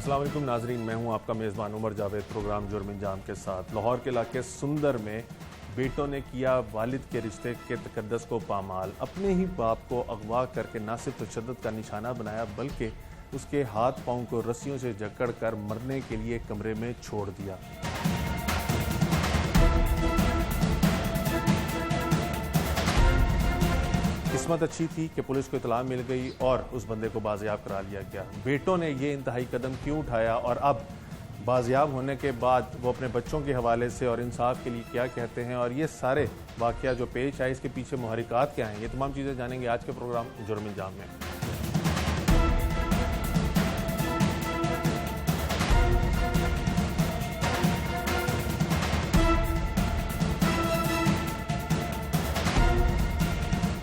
अस्सलाम वालेकुम नाजरीन, मैं हूं आपका मेज़बान उमर जावेद प्रोग्राम जुर्म इंजाम के साथ। लाहौर के इलाके सुंदर में बेटों ने किया वालिद के रिश्ते के तकद्दस को पामाल। अपने ही बाप को अगवा करके ना सिर्फ तशद्दुद का निशाना बनाया बल्कि उसके हाथ पाँव को रस्सियों से जकड़ कर मरने के लिए कमरे में छोड़ दिया। किस्मत अच्छी थी कि पुलिस को इतला मिल गई और उस बंदे को बाजियाब करा लिया गया। बेटों ने ये इंतहाई कदम क्यों उठाया और अब बाजियाब होने के बाद वो अपने बच्चों के हवाले से और इंसाफ के लिए क्या कहते हैं और ये सारे वाक़या जो पेश आए इसके पीछे मुहरिकात क्या हैं, ये तमाम चीज़ें जानेंगे आज के प्रोग्राम जुर्म इंजाम में।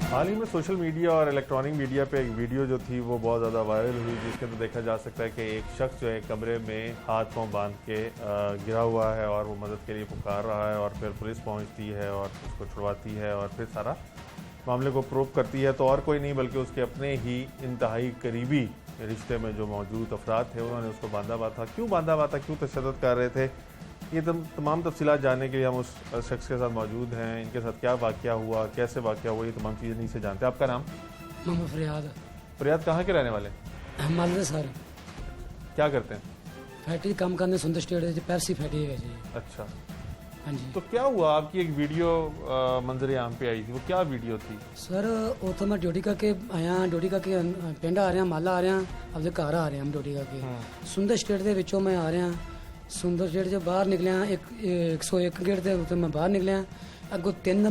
हाल ही में सोशल मीडिया और इलेक्ट्रॉनिक मीडिया पे एक वीडियो जो थी वो बहुत ज़्यादा वायरल हुई, जिसके अंदर देखा जा सकता है कि एक शख्स जो है कमरे में हाथ पांव बांध के गिरा हुआ है और वो मदद के लिए पुकार रहा है और फिर पुलिस पहुंचती है और उसको छुड़वाती है और फिर सारा मामले को प्रूव करती है। तो और कोई नहीं बल्कि उसके अपने ही इंतहाई करीबी रिश्ते में जो मौजूद अफराद थे उन्होंने उसको बांधा हुआ था। क्यों बांधा हुआ था, क्यों तशद्दुद कर रहे थे, ये तमाम तफसीलात जानने के लिए हम उस शख्स के साथ मौजूद हैं। इनके साथ क्या वाक़या हुआ, कैसे वाक़या हुआ, ये तमाम चीज़ें नहीं से जानते। आपका नाम? मोहम्मद फरियाद। फरियाद कहाँ के रहने वाले? मालवे सर। क्या करते हैं? फैक्ट्री काम करने सुंदर स्टेट पैरसी फैक्ट्री है जी। अच्छा, हाँ जी। तो क्या हुआ, आपकी एक वीडियो मंजर आम पे आई थी, वो क्या वीडियो थी? सर उतो मैं ड्यूटी करके आया, ड्यूटी करके पिंड आ रहा, माला आ रहा, अपने घर आ रहे हम ड्यूटी करके। सुंदर स्टेट के विचों मैं आ रहा, सुंदर स्टेट से बाहर निकलिया, 101 गेट के उत्ते मैं बाहर निकलिया। अगों 3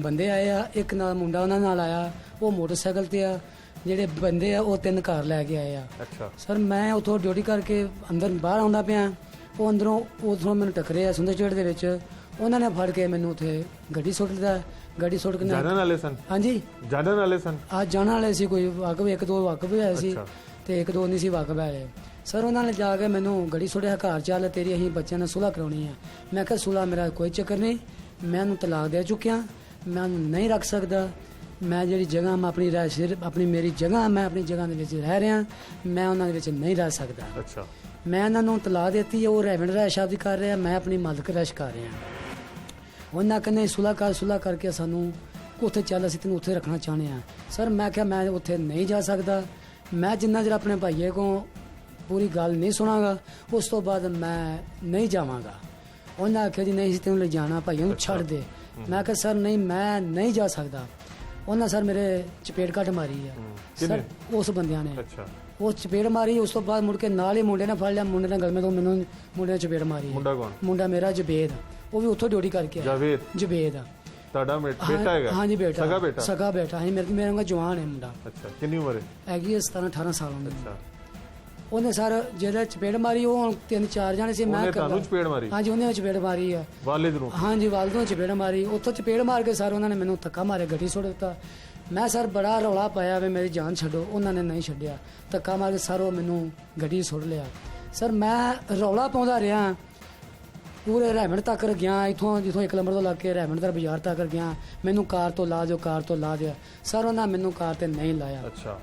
बंदे आए आ, एक नाल मुंडा उन्हां नाल आया, वो मोटरसाइकिल ते आ। ਜਿਹੜੇ ਬੰਦੇ ਆ ਉਹ 3 ਘਰ ਲੈ ਕੇ ਆਏ ਆ। ਅੱਛਾ ਸਰ ਮੈਂ ਉਥੋਂ ਡਿਊਟੀ ਕਰਕੇ ਅੰਦਰ ਬਾਹਰ ਆਉਂਦਾ ਪਿਆ, ਉਹ ਅੰਦਰੋਂ ਉਥੋਂ ਮੈਨੂੰ ਟੱਕਰੇ ਆ ਸੁੰਦਰ ਸਟੇਟ ਦੇ ਵਿੱਚ। ਉਹਨਾਂ ਨੇ ਫੜ ਕੇ ਮੈਨੂੰ ਉੱਥੇ ਗੱਡੀ ਸੁੱਟ ਦਿੱਤਾ। ਗੱਡੀ ਸੁੱਟ ਕੇ ਜਾਣਨ ਵਾਲੇ ਸਨ? ਹਾਂਜੀ ਜਾਣਨ ਵਾਲੇ ਸਨ। ਆ ਜਾਣ ਵਾਲੇ ਸੀ, ਕੋਈ ਵਾਕਫ 1-2 ਵਾਕਫ ਹੋਇਆ ਸੀ ਤੇ 1-2 ਨਹੀਂ ਸੀ ਵਾਕਫ ਆਏ। ਸਰ ਉਹਨਾਂ ਨੇ ਜਾ ਕੇ ਮੈਨੂੰ ਗੱਡੀ ਸੁੱਟਿਆ, ਘਰ ਚੱਲ ਤੇਰੀ ਅਸੀਂ ਬੱਚਿਆਂ ਨਾਲ ਸੁਲ੍ਹਾ ਕਰਾਉਣੀ ਆ। ਮੈਂ ਕਿਹਾ ਸੁਲ੍ਹਾ ਮੇਰਾ ਕੋਈ ਚੱਕਰ ਨਹੀਂ, ਮੈਂ ਉਹਨੂੰ ਤਲਾਕ ਦੇ ਚੁੱਕਿਆ, ਮੈਂ ਉਹਨੂੰ ਨਹੀਂ ਰੱਖ ਸਕਦਾ। ਮੈਂ ਜਿਹੜੀ ਜਗ੍ਹਾ ਮੈਂ ਆਪਣੀ ਆਪਣੀ ਮੇਰੀ ਜਗ੍ਹਾ, ਮੈਂ ਆਪਣੀ ਜਗ੍ਹਾ ਦੇ ਵਿੱਚ ਰਹਿ ਰਿਹਾ, ਮੈਂ ਉਹਨਾਂ ਦੇ ਵਿੱਚ ਨਹੀਂ ਰਹਿ ਸਕਦਾ। ਅੱਛਾ, ਮੈਂ ਉਹਨਾਂ ਨੂੰ ਤਲਾਕ ਦਿੱਤੀ, ਉਹ ਰੈਵਨ ਰੈਸ਼ ਆਪਦੀ ਕਰ ਰਿਹਾ, ਮੈਂ ਆਪਣੀ ਮਾਲਕ ਰੈਸ਼ ਕਰ ਰਿਹਾ। ਉਹਨਾਂ ਕਹਿੰਦੇ ਸੁਲ੍ਹਾ ਕਰਕੇ ਸਾਨੂੰ ਉੱਥੇ ਚੱਲ, ਅਸੀਂ ਤੈਨੂੰ ਉੱਥੇ ਰੱਖਣਾ ਚਾਹੁੰਦੇ ਹਾਂ। ਸਰ ਮੈਂ ਕਿਹਾ ਮੈਂ ਉੱਥੇ ਨਹੀਂ ਜਾ ਸਕਦਾ, ਮੈਂ ਜਿੰਨਾ ਚਿਰ ਆਪਣੇ ਭਾਈਏ ਕੋਲ ਪੂਰੀ ਗੱਲ ਨਹੀਂ ਸੁਣਾਂਗਾ ਉਸ ਤੋਂ ਬਾਅਦ ਮੈਂ ਨਹੀਂ ਜਾਵਾਂਗਾ। ਉਹਨਾਂ ਆਖਿਆ ਜੀ ਨਹੀਂ ਅਸੀਂ ਤੈਨੂੰ ਲੈ ਜਾਣਾ, ਭਾਈਆਂ ਨੂੰ ਛੱਡ ਦੇ। ਮੈਂ ਕਿਹਾ ਸਰ ਨਹੀਂ, ਮੈਂ ਨਹੀਂ ਜਾ ਸਕਦਾ। ਉਹਨਾਂ ਸਰ ਮੇਰੇ ਚਪੇੜ ਕੱਟ ਮਾਰੀ ਆ ਸਰ, ਉਸ ਬੰਦਿਆਂ ਨੇ। ਅੱਛਾ, ਉਹ ਚਪੇੜ ਮਾਰੀ, ਉਸ ਤੋਂ ਬਾਅਦ ਮੁੜ ਕੇ ਨਾਲ ਹੀ ਮੁੰਡੇ ਨੇ ਫੜ ਲਿਆ, ਮੁੰਡੇ ਨੇ ਗਲਮੇ ਤੋਂ ਮੈਨੂੰ ਮੁੰਡੇ ਨੇ ਚਪੇੜ ਮਾਰੀ। ਮੁੰਡਾ ਕੌਣ? ਮੁੰਡਾ ਮੇਰਾ ਜਵੇਦ, ਉਹ ਵੀ ਉੱਥੋਂ ਡਿਊਟੀ ਕਰਕੇ ਆਇਆ। ਜਵੇਦ ਤੁਹਾਡਾ ਬੇਟਾ ਹੈਗਾ? ਹਾਂਜੀ ਬੇਟਾ, ਸਗਾ ਬੇਟਾ ਹੈ ਮੇਰੇ ਨਾਲ, ਜਵਾਨ ਹੈ ਮੁੰਡਾ। ਅੱਛਾ, ਕਿੰਨੀ ਉਮਰ ਹੈ ਹੈਗੀ? 17-18 ਸਾਲ ਦੀ। ਅੱਛਾ, ਉਹਨੇ ਸਰ ਜਿਹੜਾ ਚਪੇੜ ਮਾਰੀ, ਉਹ 3-4 ਜਾਣੇ ਸੀ। ਮੈਂ ਤੁਹਾਨੂੰ ਚਪੇੜ ਮਾਰੀ? ਹਾਂਜੀ, ਉਹਨੇ ਚਪੇੜ ਮਾਰੀ ਆ ਵਾਲਿਦ ਨੂੰ। ਹਾਂਜੀ, ਵਾਲਿਦ ਨੂੰ ਚਪੇੜ ਮਾਰੀ। ਉੱਥੋਂ ਚਪੇੜ ਮਾਰ ਕੇ ਸਰ ਉਹਨਾਂ ਨੇ ਮੈਨੂੰ ਧੱਕਾ ਮਾਰਿਆ, ਗੱਡੀ ਸੁੱਟ ਦਿੱਤਾ। ਮੈਂ ਸਰ ਬੜਾ ਰੌਲਾ ਪਾਇਆ ਵੀ ਮੇਰੀ ਜਾਨ ਛੱਡੋ, ਉਹਨਾਂ ਨੇ ਨਹੀਂ ਛੱਡਿਆ, ਧੱਕਾ ਮਾਰ ਕੇ ਸਰ ਉਹ ਮੈਨੂੰ ਗੱਡੀ ਸੁੱਟ ਲਿਆ। ਸਰ ਮੈਂ ਰੌਲਾ ਪਾਉਂਦਾ ਰਿਹਾ, ਪੂਰੇ ਰੈਮੰਡ ਤੱਕ ਗਿਆ, ਜਿੱਥੋਂ 1 ਨੰਬਰ ਤੋਂ ਲੱਗ ਕੇ ਰੈਮੰਡ ਦਾ ਬਾਜ਼ਾਰ ਤੱਕ ਗਿਆ। ਮੈਨੂੰ ਕਾਰ ਤੋਂ ਲਾ ਦਿਓ, ਕਾਰ ਤੋਂ ਲਾ ਦਿਓ। ਸਰ ਉਹਨਾਂ ਮੈਨੂੰ ਕਾਰ ਤੇ ਨਹੀਂ ਲਾਇਆ। ਅੱਛਾ,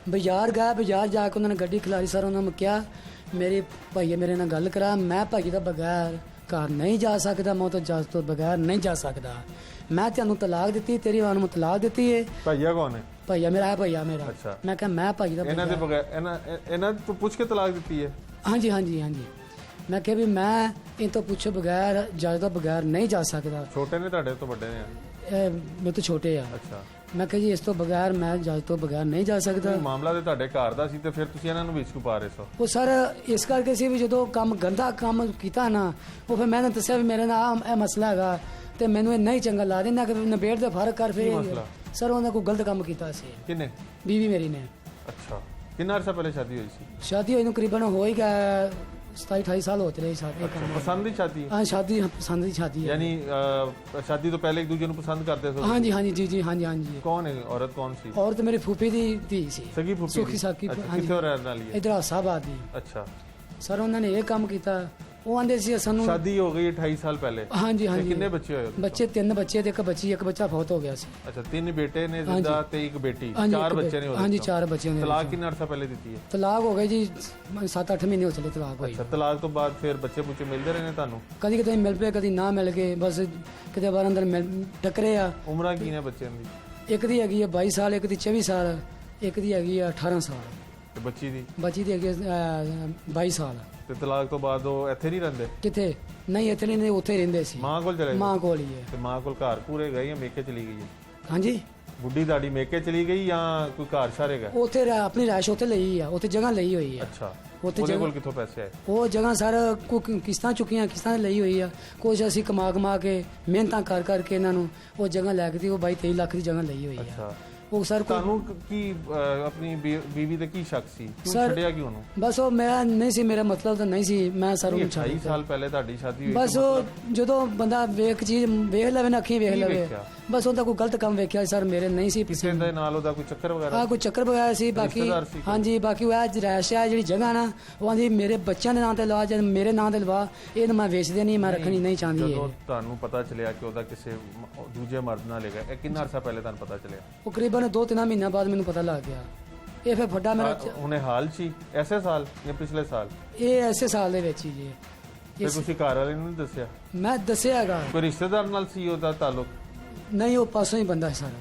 ਬਾਜ਼ਾਰ ਗਿਆ, ਬਾਜ਼ਾਰ ਜਾ ਕੇ ਉਹਨਾਂ ਨੇ ਗੱਡੀ ਖਿਲਾਰੀ। ਸਰ ਉਹਨਾਂ ਨੂੰ ਕਿਹਾ ਮੇਰੇ ਭਾਈਏ ਮੇਰੇ ਨਾਲ ਗੱਲ ਕਰਾ, ਮੈਂ ਭਾਈ ਦਾ ਬਗੈਰ ਘਰ ਨਹੀਂ ਜਾ ਸਕਦਾ, ਮੈਂ ਤਾਂ ਇਜਾਜ਼ਤ ਤੋਂ ਬਗੈਰ ਨਹੀਂ ਜਾ ਸਕਦਾ। ਮੈਂ ਤੈਨੂੰ ਤਲਾਕ ਦਿੱਤੀ, ਤੇਰੀ ਵਾਰ ਨੂੰ ਤਲਾਕ ਦਿੱਤੀ ਹੈ। ਭਾਈਆ ਕੌਣ ਹੈ? ਭਾਈਆ ਮੇਰਾ ਹੈ, ਭਾਈਆ ਮੇਰਾ। ਮੈਂ ਕਿਹਾ ਮੈਂ ਭਾਈ ਦਾ ਇਹਨਾਂ ਦੇ ਬਗੈਰ ਇਹਨਾਂ ਤੋਂ ਪੁੱਛ ਕੇ ਤਲਾਕ ਦਿੱਤੀ ਹੈ? ਹਾਂਜੀ ਹਾਂਜੀ ਹਾਂਜੀ। ਮੈਂ ਕਿਹਾ ਵੀ ਮੈਂ ਇਹ ਤੋਂ ਪੁੱਛੇ ਬਗੈਰ, ਇਜਾਜ਼ਤ ਤੋਂ ਬਗੈਰ ਨਹੀਂ ਜਾ ਸਕਦਾ। ਛੋਟੇ ਨੇ ਤੁਹਾਡੇ ਤੋਂ ਵੱਡੇ ਨੇ? ਮੇਰੇ ਤੋਂ ਛੋਟੇ ਆ। ਅੱਛਾ, ਮੈਂ ਕਿਹਾ ਜੀ ਇਸ ਤੋਂ ਬਗੈਰ ਮੈਂ ਇਜਾਜ਼ਤ ਤੋਂ ਬਗੈਰ ਨਹੀਂ ਜਾ ਸਕਦਾ। ਮਾਮਲਾ ਤੇ ਤੁਹਾਡੇ ਘਰ ਦਾ ਸੀ ਤੇ ਫਿਰ ਤੁਸੀਂ ਇਹਨਾਂ ਨੂੰ ਵਿੱਚ ਕਿਉਂ ਪਾ ਰਹੇ ਸੋ? ਉਹ ਸਰ ਇਸ ਕਰਕੇ ਸੀ ਵੀ ਜਦੋਂ ਗੰਦਾ ਕੰਮ ਕੀਤਾ ਨਾ, ਉਹ ਫਿਰ ਮੈਂ ਦੱਸਿਆ ਵੀ ਮੇਰੇ ਨਾਲ ਇਹ ਮਸਲਾ ਹੈਗਾ ਤੇ ਮੈਨੂੰ ਇਹ ਨਹੀਂ ਚੰਗਾ ਲਾ ਦੇਣਾ ਕਿ ਨਿਬੇੜ ਦੇ ਫਰਕ ਕਰ। ਫਿਰ ਸਰ ਉਹਨਾਂ ਕੋਈ ਗਲਤ ਕੰਮ ਕੀਤਾ ਸੀ। ਕਿੰਨੇ? ਬੀਵੀ ਮੇਰੀ ਨੇ। ਅੱਛਾ, ਕਿੰਨਾ ਅਰਸਾ ਪਹਿਲੇ ਸ਼ਾਦੀ ਹੋਈ ਸੀ? ਸ਼ਾਦੀ ਹੋਈ ਨੂੰ ਕਰੀਬਨ ਹੋ ਹੀ ਗਿਆ 27-28 साल होते रहे शादी। पसंद की शादी? हाँ, शादी पसंद की शादी है। यानी शादी तो पहले एक दूसरे को पसंद करते थे? हाँ जी हाँ जी जी जी हाँ जी हाँ जी। कौन है औरत? कौन सी औरत? मेरी फूफी दी धी सी, सगी फूफी, सुखी साकी। इधर साहबाद दी। अच्छा, सर उन्होंने ये काम किया ਉਹ ਆਂਦੇ ਸੀ ਸਾਨੂੰ ਸ਼ਾਦੀ ਹੋ ਗਈ 28 ਸਾਲ ਪਹਿਲੇ। ਹਾਂਜੀ ਤੇ ਹਾਂਜੀ ਕਿੰਨੇ ਬੱਚੇ ਹੋਏ ਉਹਦੇ? ਬੱਚੇ 3 ਬੱਚੇ ਤੇ ਇੱਕ ਬੱਚੀ, ਇੱਕ ਬੱਚਾ ਫੌਤ ਹੋ ਗਿਆ ਸੀ। ਅੱਛਾ 3 ਬੇਟੇ ਨੇ ਜ਼ਿੰਦਾ ਤੇ ਇੱਕ ਬੇਟੀ, ਹਾਂਜੀ, 4 ਇੱਕ ਬੱਚੇ ਨੇ ਉਹਦੇ? ਹਾਂਜੀ 4 ਬੱਚੇ ਨੇ। ਤਲਾਕ ਕਿੰਨਾ ਅਰਸਾ ਪਹਿਲੇ ਦਿੱਤੀ ਹੈ? ਤਲਾਕ ਹੋ ਗਏ ਜੀ 7-8 ਮਹੀਨੇ ਹੋ ਚਲੇ ਤਲਾਕ ਹੋਈ। ਅੱਛਾ ਤਲਾਕ ਤੋਂ ਬਾਅਦ ਫਿਰ ਬੱਚੇ ਪੁੱਛੇ ਮਿਲਦੇ ਰਹੇ ਨੇ ਤੁਹਾਨੂੰ? ਕਦੀ ਕਿਤੇ ਮਿਲ ਪਏ, ਕਦੀ ਨਾ ਮਿਲ ਗਏ, ਬਸ ਕਿਤੇ ਬਾਹਰ ਅੰਦਰ ਟੱਕਰੇ ਆ। ਉਮਰਾਂ ਕੀ ਨੇ ਬੱਚਿਆਂ ਦੀ? ਇੱਕ ਦੀ ਹੈਗੀ ਆ 22 ਸਾਲ, ਇੱਕ ਦੀ 24 ਸਾਲ, ਇੱਕ ਦੀ ਹੈਗੀ ਆ 18 ਸਾਲ, ਤੇ ਬੱਚੀ ਦੀ? ਬੱਚੀ ਦੀ ਹੈਗੀ ਆ 22 ਸਾਲ। ਤੇ ਤਲਾਕ ਤੋਂ ਬਾਅਦ ਉਹ ਇੱਥੇ ਨਹੀਂ ਰਹਿੰਦੇ? ਕਿੱਥੇ ਨਹੀਂ, ਇੱਥੇ ਨਹੀਂ, ਉੱਥੇ ਰਹਿੰਦੇ ਸੀ। ਮਾਂ ਕੋਲ ਚਲੇ ਗਏ? ਮਾਂ ਕੋਲ ਹੀ ਹੈ। ਤੇ ਮਾਂ ਕੋਲ ਘਰ ਪੂਰੇ ਗਏ ਜਾਂ ਮੇਕੇ ਚਲੀ ਗਈ ਹੈ? ਹਾਂਜੀ ਬੁੱਢੀ ਦਾੜੀ ਮੇਕੇ ਚਲੀ ਗਈ ਜਾਂ ਕੋਈ ਘਰ ਸ਼ਾਰੇਗਾ? ਉੱਥੇ ਆਪਣੀ ਰਾਇਸ਼ ਉੱਥੇ ਲਈ ਆ, ਉੱਥੇ ਜਗ੍ਹਾ ਲਈ ਹੋਈ ਆ। ਅੱਛਾ ਉੱਥੇ ਉਹਦੇ ਜਗ੍ਹਾ ਕੋਲ ਕਿੱਥੋਂ ਪੈਸੇ ਆਏ? ਉਹ ਜਗ੍ਹਾ ਸਰ ਕਿਸ਼ਤਾਂ ਚੁੱਕੀਆਂ, ਕਿਸ਼ਤਾਂ ਲਈ ਹੋਈ ਆ। ਕੁਝ ਅਸੀਂ ਕਮਾ ਕੇ ਮਿਹਨਤਾਂ ਕਰ ਕਰਕੇ ਇਹਨਾਂ ਨੂੰ ਉਹ ਜਗ੍ਹਾ ਲੈ ਕੇ ਉਹ 22-23 ਲੱਖ ਦੀ ਜਗ੍ਹਾ ਲਈ ਹੋਈ ਆ। ਅੱਛਾ ਉਹ ਸਰ ਤੁਹਾਨੂੰ ਕੀ ਆਪਣੀ ਬੀਵੀ ਤੇ ਕੀ ਸ਼ੱਕ ਸੀ? ਤੂੰ ਸਰ, ਛੱਡਿਆ ਕਿਉਂ ਉਹਨੂੰ? ਬਸ ਉਹ ਮੈਂ ਨਹੀਂ ਸੀ, ਮੇਰਾ ਮਤਲਬ ਤਾਂ ਨਹੀਂ ਸੀ, ਮੈਂ ਸਰ ਉਹਨੂੰ ਛੱਡ 28 ਸਾਲ ਪਹਿਲੇ ਤੁਹਾਡੀ ਸ਼ਾਦੀ ਹੋਈ? ਬਸ ਉਹ ਜਦੋਂ ਬੰਦਾ ਵੇਖ ਚੀਜ਼ ਵੇਖ ਲਵੇ ਨਾ, ਅੱਖੀਂ ਵੇਖ ਕੀ ਲਵੇ, ਵੇਖਿਆ? ਬਸ ਉਹਦਾ ਕੋਈ ਗਲਤ ਕੰਮ ਵੇਖਿਆ ਸਰ, ਮੇਰੇ ਨਹੀਂ ਸੀ ਕਿਸੇ ਦੇ ਨਾਲ ਉਹਦਾ ਕੋਈ ਚੱਕਰ ਵਗੈਰਾ? ਆ ਕੋਈ ਚੱਕਰ ਵਗੈਰਾ ਸੀ। ਬਾਕੀ ਰਿਸ਼ਤੇਦਾਰ ਸੀ ਕੋਈ? ਹਾਂਜੀ, ਬਾਕੀ ਉਹ ਰੈਸ਼ ਹੈ ਜਿਹੜੀ ਜਗ੍ਹਾ ਨਾ, ਉਹ ਆਂਦੀ ਮੇਰੇ ਬੱਚਿਆਂ ਦੇ ਨਾਂ ਤੇ ਲਵਾ ਜਾਂ ਮੇਰੇ ਨਾਂ ਤੇ ਲਵਾ, ਇਹ ਮੈਂ ਵੇਚਦੇ ਨਹੀਂ, ਮੈਂ ਰੱਖਣੀ ਨਹੀਂ ਚਾਹੁੰਦੀ। ਜਦੋਂ ਤੁਹਾਨੂੰ ਪਤਾ ਚੱਲਿਆ ਕਿ ਉਹਦਾ ਕਿਸੇ ਦੂਜੇ ਮਰਦ ਨਾਲ ਹੈਗਾ, ਇਹ ਕਿੰਨਾ ਅਰਸਾ ਪਹਿਲੇ ਤੁਹਾਨੂੰ ਪਤਾ ਚੱਲਿਆ? ਉਹ ਕਰੀਬਨ 2-3 ਮਹੀਨਿਆਂ ਬਾਅਦ ਮੈਨੂੰ ਪਤਾ ਲੱਗ ਗਿਆ। ਇਹ ਫਿਰ ਵੱਡਾ ਮੇਰਾ ਉਹਨੇ ਹਾਲ ਸੀ ਐਸੇ ਸਾਲ ਜਾਂ ਪਿਛਲੇ ਸਾਲ? ਇਹ ਐਸੇ ਸਾਲ ਦੇ ਵਿੱਚ ਹੀ ਜੀ। ਤੇ ਤੁਸੀਂ ਘਰ ਵਾਲੇ ਨੂੰ ਨਹੀਂ ਦੱਸਿਆ? ਮੈਂ ਦੱਸਿਆ ਹੈਗਾ ਕੋਈ ਰਿਸ਼ਤੇਦਾਰ ਨਾਲ ਸੀ ਉਹਦਾ ਤਾਲੁਕ? ਨਹੀਂ, ਉਹ ਪਾਸੋਂ ਹੀ ਬੰਦਾ ਸੀ ਸਾਰਾ,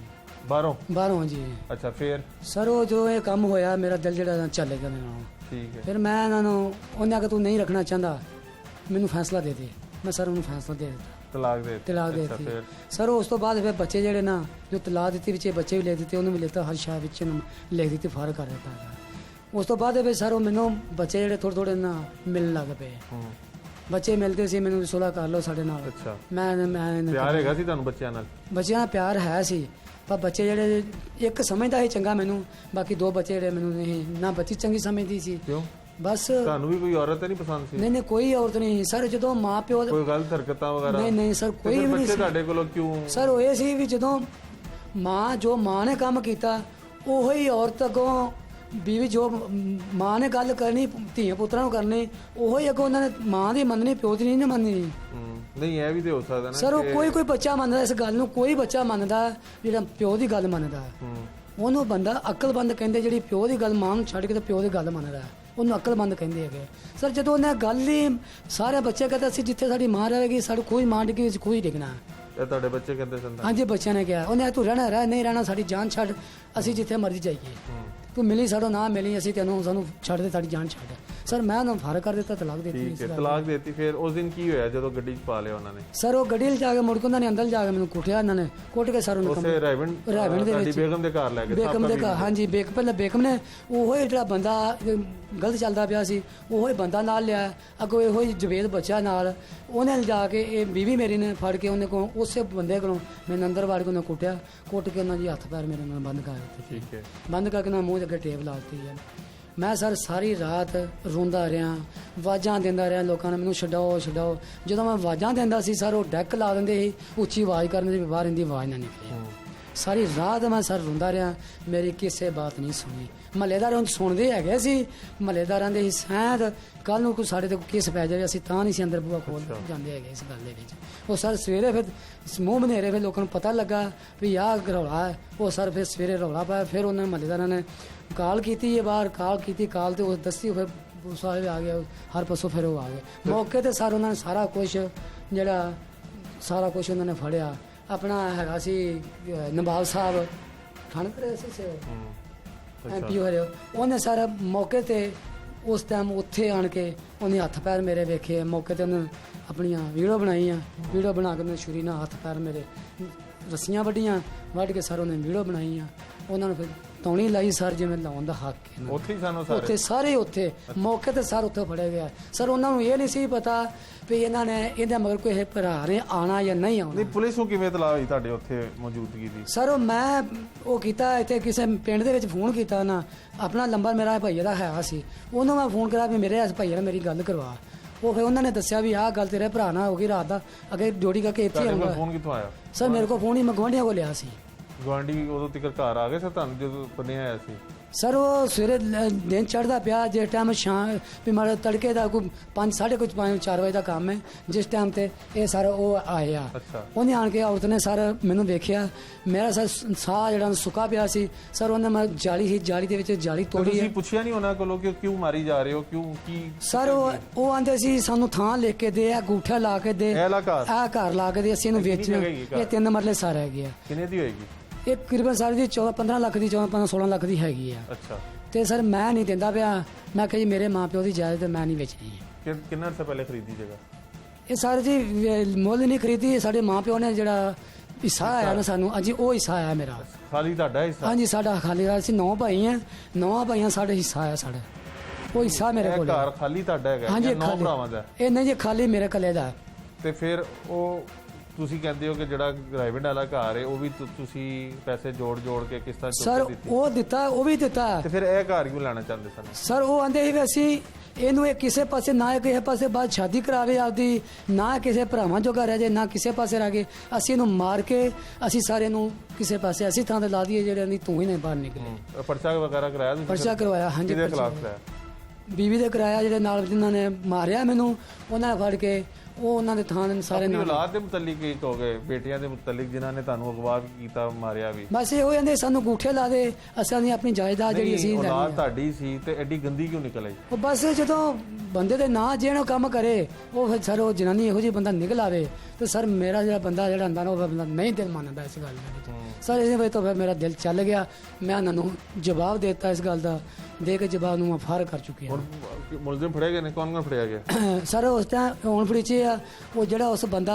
ਬਾਹਰੋਂ ਜੀ। ਅੱਛਾ ਫਿਰ? ਸਰ ਉਹ ਜੋ ਇਹ ਕੰਮ ਹੋਇਆ, ਮੇਰਾ ਦਿਲ ਜਿਹੜਾ ਚੱਲ ਗਿਆ ਮੇਰੇ ਨਾਲ। ਠੀਕ ਹੈ। ਫਿਰ ਮੈਂ ਇਹਨਾਂ ਨੂੰ, ਉਹਨੇ ਅਗਰ ਤੂੰ ਨਹੀਂ ਰੱਖਣਾ ਚਾਹੁੰਦਾ ਮੈਨੂੰ ਫੈਸਲਾ ਦੇ ਦੇ। ਮੈਂ ਸਰ ਉਹਨੂੰ ਫੈਸਲਾ ਦੇ ਦਿੱਤਾ, ਤਲਾਕ ਦੇ ਦਿੱਤੀ। ਸਰ ਉਸ ਤੋਂ ਬਾਅਦ ਫਿਰ ਬੱਚੇ ਜਿਹੜੇ ਨਾ, ਜੋ ਤਲਾਕ ਦਿੱਤੀ ਵਿੱਚ ਬੱਚੇ ਵੀ ਲੈ ਦਿੱਤੇ, ਉਹਨੂੰ ਵੀ ਲਿਖਤਾ ਹਰ ਸ਼ਾਹ ਵਿੱਚ ਲਿਖ ਦਿੱਤੀ, ਫਾਰਗ ਕਰ ਦਿੱਤਾ। ਉਸ ਤੋਂ ਬਾਅਦ ਫਿਰ ਸਰ ਉਹ ਮੈਨੂੰ ਬੱਚੇ ਜਿਹੜੇ ਥੋੜੇ ਨਾ ਮਿਲਣ ਲੱਗ ਪਏ। ਬੱਚੇ ਮਿਲਦੇ ਸੀ, ਮੈਨੂੰ ਸੁਲਾਹ ਕਰ ਲਓ ਸਾਡੇ ਨਾਲ। ਅੱਛਾ ਮੈਂ ਪਿਆਰ ਹੈਗਾ ਸੀ ਤੁਹਾਨੂੰ ਬੱਚਿਆਂ ਨਾਲ? ਬੱਚਿਆਂ ਨਾਲ ਪਿਆਰ ਹੈ ਸੀ, ਪਰ ਬੱਚੇ ਜਿਹੜੇ ਇੱਕ ਸਮਝਦਾ ਸੀ ਚੰਗਾ ਮੈਨੂੰ, ਬਾਕੀ 2 ਬੱਚੇ ਜਿਹੜੇ ਮੈਨੂੰ ਨਹੀਂ, ਨਾ ਬੱਚੀ ਚੰਗੀ ਸਮਝਦੀ ਸੀ। ਕਿਉਂ? ਬਸ ਤੁਹਾਨੂੰ ਵੀ ਕੋਈ ਔਰਤ ਨਹੀਂ ਪਸੰਦ ਸੀ? ਨਹੀਂ ਕੋਈ ਔਰਤ ਨਹੀਂ ਸਰ। ਜਦੋਂ ਮਾਂ ਪਿਓ ਕੋਈ ਗਲਤ ਹਰਕਤਾਂ ਵਗੈਰਾ? ਨਹੀਂ ਸਰ, ਕੋਈ ਵੀ ਨਹੀਂ ਬੱਚੇ ਸੀ। ਤੁਹਾਡੇ ਕੋਲੋਂ ਕਿਉਂ? ਸਰ ਉਹ ਇਹ ਸੀ ਵੀ ਜਦੋਂ ਮਾਂ ਨੇ ਕੰਮ ਕੀਤਾ, ਉਹੀ ਔਰਤ ਅੱਗੋਂ ਬੀਵੀ, ਜੋ ਮਾਂ ਨੇ ਗੱਲ ਕਰਨੀ ਧੀਆਂ ਪੁੱਤਰਾਂ ਨੂੰ ਕਰਨੀ, ਉਹੀ ਅੱਗੋਂ ਉਹਨਾਂ ਨੇ ਮਾਂ ਦੀ ਮੰਨਣੀ, ਪਿਓ ਦੀ ਨਹੀਂ ਮੰਨਣੀ। ਨਹੀਂ ਇਹ ਵੀ ਤੇ ਹੋ ਸਕਦਾ ਨਾ ਸਰ ਉਹ ਕੋਈ ਬੱਚਾ ਮੰਨਦਾ ਇਸ ਗੱਲ ਨੂੰ, ਕੋਈ ਬੱਚਾ ਮੰਨਦਾ ਜਿਹੜਾ ਪਿਓ ਦੀ ਗੱਲ ਮੰਨਦਾ, ਉਹਨੂੰ ਬੰਦਾ ਅਕਲਮੰਦ ਕਹਿੰਦੇ। ਜਿਹੜੀ ਪਿਓ ਦੀ ਗੱਲ ਮਾਂ ਨੂੰ ਛੱਡ ਕੇ ਤੇ ਪਿਓ ਦੀ ਗੱਲ ਮੰਨਦਾ, ਉਹਨੂੰ ਅਕਲਮੰਦ ਕਹਿੰਦੇ ਹੈਗੇ। ਸਰ ਜਦੋਂ ਉਹਨੇ ਗੱਲ ਹੀ, ਸਾਰੇ ਬੱਚੇ ਕਹਿੰਦੇ ਅਸੀਂ ਜਿੱਥੇ ਸਾਡੀ ਮਾਂ ਰਹੇਗੀ, ਸਾਡੀ ਕੋਈ ਮਾਂ ਡਿੱਗੀ ਕੋਈ ਡਿੱਗਣਾ। ਇਹ ਤੁਹਾਡੇ ਬੱਚੇ ਕਹਿੰਦੇ ਸਨ? ਹਾਂਜੀ ਬੱਚਿਆਂ ਨੇ ਕਿਹਾ, ਉਹਨੇ ਤੂੰ ਰਹਿਣਾ ਰਹਿ, ਨਹੀਂ ਰਹਿਣਾ ਸਾਡੀ ਜਾਨ ਛੱਡ, ਅਸੀਂ ਜਿੱਥੇ ਮਰਜ਼ੀ ਜਾਈਏ, ਤੂੰ ਮਿਲੀ ਸਾਡੋ ਨਾ ਮਿਲੀ, ਅਸੀਂ ਸਾਨੂੰ ਛੱਡ ਦੇ, ਸਾਡੀ ਜਾਨ ਛੱਡ। ਸਰ ਮੈਂ ਉਹਨੂੰ ਫਾਰਗ ਕਰ ਦਿੱਤਾ, ਤਲਾਕ ਦੇ ਦਿੱਤੀ। ਠੀਕ ਹੈ, ਤਲਾਕ ਦੇ ਦਿੱਤੀ। ਫਿਰ ਉਸ ਦਿਨ ਕੀ ਹੋਇਆ ਜਦੋਂ ਗੱਡੀ 'ਚ ਪਾ ਲਿਆ ਉਹਨਾਂ ਨੇ? ਸਰ ਉਹ ਗੱਡੀ 'ਚ ਜਾ ਕੇ ਮੁੜ ਕੇ ਉਹਨਾਂ ਨੇ ਅੰਦਰ ਜਾ ਕੇ ਮੈਨੂੰ ਕੁੱਟਿਆ, ਇਹਨਾਂ ਨੇ ਕੁੱਟ ਕੇ ਸਰ ਉਹਨੂੰ ਉਸੇ ਰਾਵਣ ਦੇ ਵਿੱਚ ਬੇਗਮ ਦੇ ਘਰ ਲੈ ਕੇ? ਬੇਗਮ ਦੇ ਘਰ, ਹਾਂਜੀ। ਪਹਿਲਾਂ ਬੇਗਮ ਨੇ ਉਹੋ ਜਿਹੜਾ ਬੰਦਾ ਗਲਤ ਚੱਲਦਾ ਪਿਆ ਸੀ, ਉਹੋ ਹੀ ਬੰਦਾ ਨਾਲ ਲਿਆ, ਅੱਗੋਂ ਇਹੋ ਹੀ ਜਵੇਦ ਬੱਚਾ ਨਾਲ, ਉਹਨੇ ਜਾ ਕੇ ਇਹ ਬੀਵੀ ਮੇਰੀ ਨੇ ਫੜ ਕੇ ਉਹਨੇ ਕੋਲ, ਉਸੇ ਬੰਦੇ ਕੋਲੋਂ ਮੈਨੂੰ ਅੰਦਰ ਵਾੜ ਕੇ ਉਹਨੇ ਕੁੱਟਿਆ, ਕੁੱਟ ਕੇ ਉਹਨਾਂ ਦੀ ਹੱਥ ਪੈਰ ਮੇਰੇ ਨਾਲ ਬੰਦ ਕਰ ਦਿੱਤੇ। ਠੀਕ ਹੈ। ਬੰਦ ਕਰਕੇ ਨਾ ਮੂੰਹ ਅੱਗੇ ਟੇਪ ਲਾ ਦਿੱਤੀ ਹੈ। ਮੈਂ ਸਰ ਸਾਰੀ ਰਾਤ ਰੋਂਦਾ ਰਿਹਾ, ਆਵਾਜ਼ਾਂ ਦਿੰਦਾ ਰਿਹਾ ਲੋਕਾਂ ਨੇ, ਮੈਨੂੰ ਛਡਾਓ ਛਡਾਓ। ਜਦੋਂ ਮੈਂ ਆਵਾਜ਼ਾਂ ਦਿੰਦਾ ਸੀ ਸਰ ਉਹ ਡੈਕ ਲਾ ਦਿੰਦੇ ਸੀ, ਉੱਚੀ ਆਵਾਜ਼ ਕਰਨ ਦੀ, ਬਾਹਰ ਇਹਦੀ ਆਵਾਜ਼ ਨਾ ਨਿਕਲੀ। ਸਾਰੀ ਰਾਤ ਮੈਂ ਸਰ ਰੋਂਦਾ ਰਿਹਾ, ਮੇਰੀ ਕਿਸੇ ਬਾਤ ਨਹੀਂ ਸੁਣੀ। ਮਹੱਲੇਦਾਰ ਹੁਣ ਸੁਣਦੇ ਹੈਗੇ ਸੀ, ਮਹੱਲੇਦਾਰਾਂ ਦੇ ਸ਼ਾਇਦ ਕੱਲ ਨੂੰ ਕੋਈ ਸਾਡੇ ਤੇ ਕੇਸ ਪੈ ਜਾਵੇ, ਅਸੀਂ ਤਾਂ ਨਹੀਂ ਸੀ ਅੰਦਰ ਬੂਹਾ ਖੋਲ ਜਾਂਦੇ ਹੈਗੇ ਇਸ ਗੱਲ ਦੇ ਵਿੱਚ। ਉਹ ਸਰ ਸਵੇਰੇ ਫਿਰ ਮੂੰਹ ਬਨੇਰੇ ਫਿਰ ਲੋਕਾਂ ਨੂੰ ਪਤਾ ਲੱਗਾ ਵੀ ਆਹ ਰੌਲਾ ਹੈ। ਉਹ ਸਰ ਫਿਰ ਸਵੇਰੇ ਰੌਲਾ ਪਾਇਆ, ਫਿਰ ਉਹਨਾਂ ਮਹੱਲੇਦਾਰਾਂ ਨੇ ਕਾਲ ਕੀਤੀ ਹੈ, ਬਾਹਰ ਕਾਲ ਕੀਤੀ, ਕਾਲ ਤੇ ਉਹ ਦੱਸੀ, ਫਿਰ ਪੁਲਿਸ ਵਾਲੇ ਆ ਗਏ, ਹਰ ਪਾਸੋਂ ਫਿਰ ਉਹ ਆ ਗਏ ਮੌਕੇ ਤੇ। ਸਰ ਉਹਨਾਂ ਨੇ ਸਾਰਾ ਕੁਝ ਉਹਨਾਂ ਨੇ ਫੜਿਆ। ਆਪਣਾ ਹੈਗਾ ਸੀ ਨਵਾਬ ਸਾਹਿਬ ਥਾਣੇਦਾਰ ਸੀ MP ਹੋਏ, ਉਹਨੇ ਸਾਰਾ ਮੌਕੇ ਤੇ ਉਸ ਟਾਈਮ ਉੱਥੇ ਆਣ ਕੇ ਉਹਨੇ ਹੱਥ ਪੈਰ ਮੇਰੇ ਵੇਖੇ। ਮੌਕੇ ਤੇ ਉਹਨੇ ਆਪਣੀਆਂ ਵੀਡੀਓ ਬਣਾਈਆਂ, ਵੀਡੀਓ ਬਣਾ ਕੇ ਉਹਨੇ ਛੁਰੀ ਨਾਲ ਹੱਥ ਪੈਰ ਮੇਰੇ ਰੱਸੀਆਂ ਵੱਢੀਆਂ, ਵੱਢ ਕੇ ਸਰ ਉਹਨੇ ਵੀਡੀਓ ਬਣਾਈਆਂ। ਉਹਨਾਂ ਨੂੰ ਫਿਰ ਤੌਣੀ ਲਾਈ ਸਰ, ਜਿਵੇਂ ਲਾਉਣ ਦਾ ਹੱਕ ਹੈ ਉੱਥੇ ਉੱਥੇ ਸਾਰੇ ਉੱਥੇ ਮੌਕੇ ਤੇ ਸਰ ਉੱਥੇ ਫੜੇ ਗਿਆ। ਸਰ ਉਹਨਾਂ ਨੂੰ ਇਹ ਨਹੀਂ ਸੀ ਪਤਾ ਵੀ ਇਹਨਾਂ ਨੇ ਇਹਦੇ ਮਗਰ ਕੋਈ ਭਰਾ ਨੇ ਆਣਾ ਜਾਂ ਨਹੀਂ ਆਉਣਾ। ਨਹੀਂ ਪੁਲਿਸ ਨੂੰ ਕਿਵੇਂ ਇਤਲਾਹ ਹੋਈ ਤੁਹਾਡੇ ਉੱਥੇ ਮੌਜੂਦਗੀ ਦੀ? ਸਰ ਮੈਂ ਉਹ ਕੀਤਾ, ਇੱਥੇ ਕਿਸੇ ਪਿੰਡ ਦੇ ਵਿੱਚ ਫੋਨ ਕੀਤਾ ਨਾ, ਆਪਣਾ ਨੰਬਰ ਮੇਰਾ ਭਈਆ ਦਾ ਹੈਗਾ ਸੀ, ਉਹਨੂੰ ਮੈਂ ਫੋਨ ਕਰਿਆ ਵੀ ਮੇਰੇ ਇਸ ਭਈਆ ਨਾਲ ਮੇਰੀ ਗੱਲ ਕਰਵਾ। ਉਹ ਫਿਰ ਉਹਨਾਂ ਨੇ ਦੱਸਿਆ ਵੀ ਆਹ ਗੱਲ ਤੇਰੇ ਭਰਾ ਨਾਲ ਹੋ ਗਈ ਰਾਤ ਦਾ, ਅੱਗੇ ਜੋੜੀ ਕਰਕੇ ਇੱਥੇ ਆਉਂਗਾ। ਫੋਨ ਕਿੱਥੋਂ ਆਇਆ? ਸਰ ਮੇਰੇ ਕੋਲ ਫੋਨ ਹੀ ਮੈਂ ਗੁਆਂਢੀਆਂ ਕੋਲ ਲਿਆ ਸੀ। ਗੁਆਂਢੀ ਉਦੋਂ ਤੱਕ ਘਰ ਆ ਗਏ ਸਰ ਤੁਹਾਨੂੰ ਜਦੋਂ ਬੰਨਿਆ ਆਇਆ ਸੀ? ਸਰ ਉਹ ਸਵੇਰੇ ਦਿਨ ਚੜ੍ਹਦਾ ਪਿਆ ਜਿਸ ਟਾਈਮ ਸ਼ਾਮ ਵੀ ਮਾੜਾ ਤੜਕੇ ਦਾ ਕੋਈ 5 ਸਾਢੇ 4 ਵਜੇ ਦਾ ਕੰਮ ਹੈ ਜਿਸ ਟਾਈਮ ਤੇ ਇਹ ਸਰ ਉਹ ਆਏ ਆ ਅੱਛਾ। ਉਹਨੇ ਆਣ ਕੇ ਔਰਤ ਨੇ ਸਰ ਮੈਨੂੰ ਵੇਖਿਆ ਮੇਰਾ ਸਰ ਸਾਹ ਜਿਹੜਾ ਸੁੱਕਾ ਪਿਆ ਸੀ ਸਰ ਉਹਨੇ ਮੈਂ ਜਾਲੀ ਦੇ ਵਿੱਚ ਜਾਲੀ ਤੋੜੀ ਤੁਸੀਂ ਹੈ ਪੁੱਛਿਆ ਨਹੀਂ ਉਹਨਾਂ ਕੋਲੋਂ ਕਿ ਕਿਉਂ ਮਾਰੀ ਜਾ ਰਹੇ ਹੋ, ਕਿਉਂ ਕੀ ਸਰ ਉਹ ਆਂਦੇ ਸੀ ਸਾਨੂੰ ਥਾਂ ਲਿਖ ਕੇ ਦੇ ਆ ਗੂਠਾ ਲਾ ਕੇ ਦੇ ਇਹ ਘਰ ਆ ਘਰ ਲਾ ਕੇ ਦੇ ਅਸੀਂ ਇਹਨੂੰ ਕਿੰਨੀ ਵੇਚਣਾ ਜਗ੍ਹਾ ਹੈਗੀ ਘਰ? ਇਹ 3 ਮਰਲੇ ਸਾਰਾ ਹੈਗੀ ਆ ਕਿੰਨੇ ਦੀ ਹੋਏਗੀ? ਇਹ ਤਕਰੀਬਨ ਸਾਰੀ ਦੀ 15 ਲੱਖ ਦੀ 16 ਲੱਖ ਦੀ ਹੈਗੀ ਆ ਅੱਛਾ। ਤੇ ਸਰ ਮੈਂ ਨਹੀਂ ਦਿੰਦਾ ਪਿਆ ਮੈਂ ਕਿਹਾ ਜੀ ਮੇਰੇ ਮਾਂ ਪਿਓ ਦੀ ਜਾਇਦਾਦ ਮੈਂ ਨਹੀਂ ਵੇਚਣੀ ਕਿੰਨਾ ਅਰਸਾ ਪਹਿਲੇ ਖਰੀਦੀ ਜਗ੍ਹਾ? ਇਹ ਸਰ ਜੀ ਮੁੱਲ ਨਹੀਂ ਖਰੀਦੀ ਸਾਡੇ ਮਾਂ ਪਿਓ ਨੇ ਜਿਹੜਾ ਹਿੱਸਾ ਆਇਆ ਨਾ ਸਾਨੂੰ ਅੱਜ ਉਹ ਹਿੱਸਾ ਆਇਆ ਮੇਰਾ ਖਾਲੀ ਤੁਹਾਡਾ ਹਿੱਸਾ? ਹਾਂਜੀ ਸਾਡਾ ਖਾਲੀ ਅਸੀਂ 9 ਭਾਈ ਆ 9 ਭਾਈਆਂ ਸਾਡੇ ਹਿੱਸਾ ਆਇਆ ਸਾਡਾ ਉਹ ਹਿੱਸਾ ਮੇਰੇ ਇਹ ਕੋਲ ਘਰ ਖਾਲੀ ਤੁਹਾਡਾ ਹੈਗਾ ਹਾਂਜੀ ਜਾਂ 9 ਭਰਾਵਾਂ ਦਾ? ਇਹ ਨਹੀਂ ਜੀ ਖਾਲੀ ਮੇਰੇ ਕੱਲੇ ਦਾ ਤੇ ਫਿਰ ਉਹ ਤੁਸੀਂ ਕਹਿੰਦੇ ਹੋ ਕਿ ਜਿਹੜਾ ਗ੍ਰਾਈਵਿੰਡ ਵਾਲਾ ਘਰ ਹੈ ਉਹ ਵੀ ਤੁਸੀਂ ਪੈਸੇ ਜੋੜ ਕੇ ਕਿਸ ਤਰ੍ਹਾਂ ਸਰ ਚੁੱਕ ਦਿੱਤੀ? ਉਹ ਦਿੱਤਾ ਉਹ ਵੀ ਦਿੱਤਾ ਤੇ ਫਿਰ ਇਹ ਘਰ ਕਿਉਂ ਲੈਣਾ ਚਾਹੁੰਦੇ ਸਨ? ਸਰ ਉਹ ਆਂਦੇ ਸੀ ਵੀ ਅਸੀਂ ਇਹਨੂੰ ਇਹ ਕਿਸੇ ਪਾਸੇ ਨਾ ਕਿਸੇ ਪਾਸੇ ਬਾਅਦ ਸ਼ਾਦੀ ਕਰਾਵੇ ਆਪਦੀ ਨਾ ਕਿਸੇ ਭਰਾਵਾਂ ਜੋਗਾ ਰਹਿ ਜਾਏ ਨਾ ਕਿਸੇ ਪਾਸੇ ਰਹਿ ਗਏ ਅਸੀਂ ਇਹਨੂੰ ਮਾਰ ਕੇ ਅਸੀਂ ਸਾਰੇ ਨੂੰ ਕਿਸੇ ਪਾਸੇ ਅਸੀਂ ਥਾਂ ਤੇ ਲਾ ਦਈਏ ਜਿਹੜੇ ਨਹੀਂ ਤੂੰ ਹੀ ਨਹੀਂ ਬਾਹਰ ਨਿਕਲੇ। ਪਰਚਾ ਵਗੈਰਾ ਕਰਾਇਆ ਤੁਸੀਂ? ਪਰਚਾ ਕਰਵਾਇਆ ਹਾਂਜੀ ਕਿਹਦੇ ਖਿਲਾਫ ਕਰਾਇਆ? ਬੀਵੀ ਦੇ ਕਰਾਇਆ ਜਿਹੜੇ ਨਾਲ ਜਿਨ੍ਹਾਂ ਨੇ ਮਾਰਿਆ ਮੈਨੂੰ ਉਹਨਾਂ ਨੇ ਫੜ ਕੇ ਉਹ ਉਹਨਾਂ ਦੇ ਥਾਂ ਦੇ ਸਾਰੇ ਆਪਣੀ ਨਾਲ ਔਲਾਦ ਦੇ ਮੁਤਲਿਕ ਕੀ ਕਹੋਗੇ, ਬੇਟੀਆਂ ਦੇ ਮੁਤਲਿਕ ਜਿਨ੍ਹਾਂ ਨੇ ਤੁਹਾਨੂੰ ਅਗਵਾ ਵੀ ਕੀਤਾ ਮਾਰਿਆ ਵੀ? ਬਸ ਇਹ ਹੋ ਜਾਂਦੇ ਸਾਨੂੰ ਗੂਠੇ ਲਾ ਦੇ ਅਸਾਂ ਦੀ ਆਪਣੀ ਜਾਇਦਾਦ ਜਿਹੜੀ ਅਸੀਂ ਔਲਾਦ ਲੈਣੀ ਆ। ਤੁਹਾਡੀ ਸੀ ਤੇ ਐਡੀ ਗੰਦੀ ਕਿਉਂ ਨਿਕਲ ਆਈ? ਉਹ ਬਸ ਜਦੋਂ ਬੰਦੇ ਦੇ ਨਾਂ ਜਿਹੜਾ ਕੰਮ ਕਰੇ ਉਹ ਫਿਰ ਸਰ ਉਹ ਜਨਾਨੀ ਇਹੋ ਜਿਹੀ ਬੰਦਾ ਨਿਕਲ ਆਵੇ ਤੇ ਸਰ ਮੇਰਾ ਜਿਹੜਾ ਬੰਦਾ ਜਿਹੜਾ ਹੁੰਦਾ ਨਾ ਉਹ ਬੰਦਾ ਨਹੀਂ ਦਿਲ ਮੰਨਦਾ ਇਸ ਗੱਲ ਦੇ ਵਿੱਚ ਸਰ ਇਸੇ ਵਜ੍ਹਾ ਤੋਂ ਫਿਰ ਮੇਰਾ ਦਿਲ ਚੱਲ ਗਿਆ ਮੈਂ ਉਹਨਾਂ ਨੂੰ ਜਵਾਬ ਦੇ ਦਿੱਤਾ ਇਸ ਗੱਲ ਦਾ ਦੇ ਕੇ ਜਵਾਬ ਨੂੰ ਮੈਂ ਫਾਰ ਕਰ ਚੁੱਕੀ ਹਾਂ। ਹੁਣ ਮੁਲਜ਼ਮ ਫੜੇ ਗਏ ਨੇ? ਕੌਣ ਫੜਿਆ ਗਿਆ? ਸਰ ਉਸ ਟਾਈਮ ਹੁਣ ਫੜੀਚ ਆ ਉਹ ਜਿਹੜਾ ਉਸ ਬੰਦਾ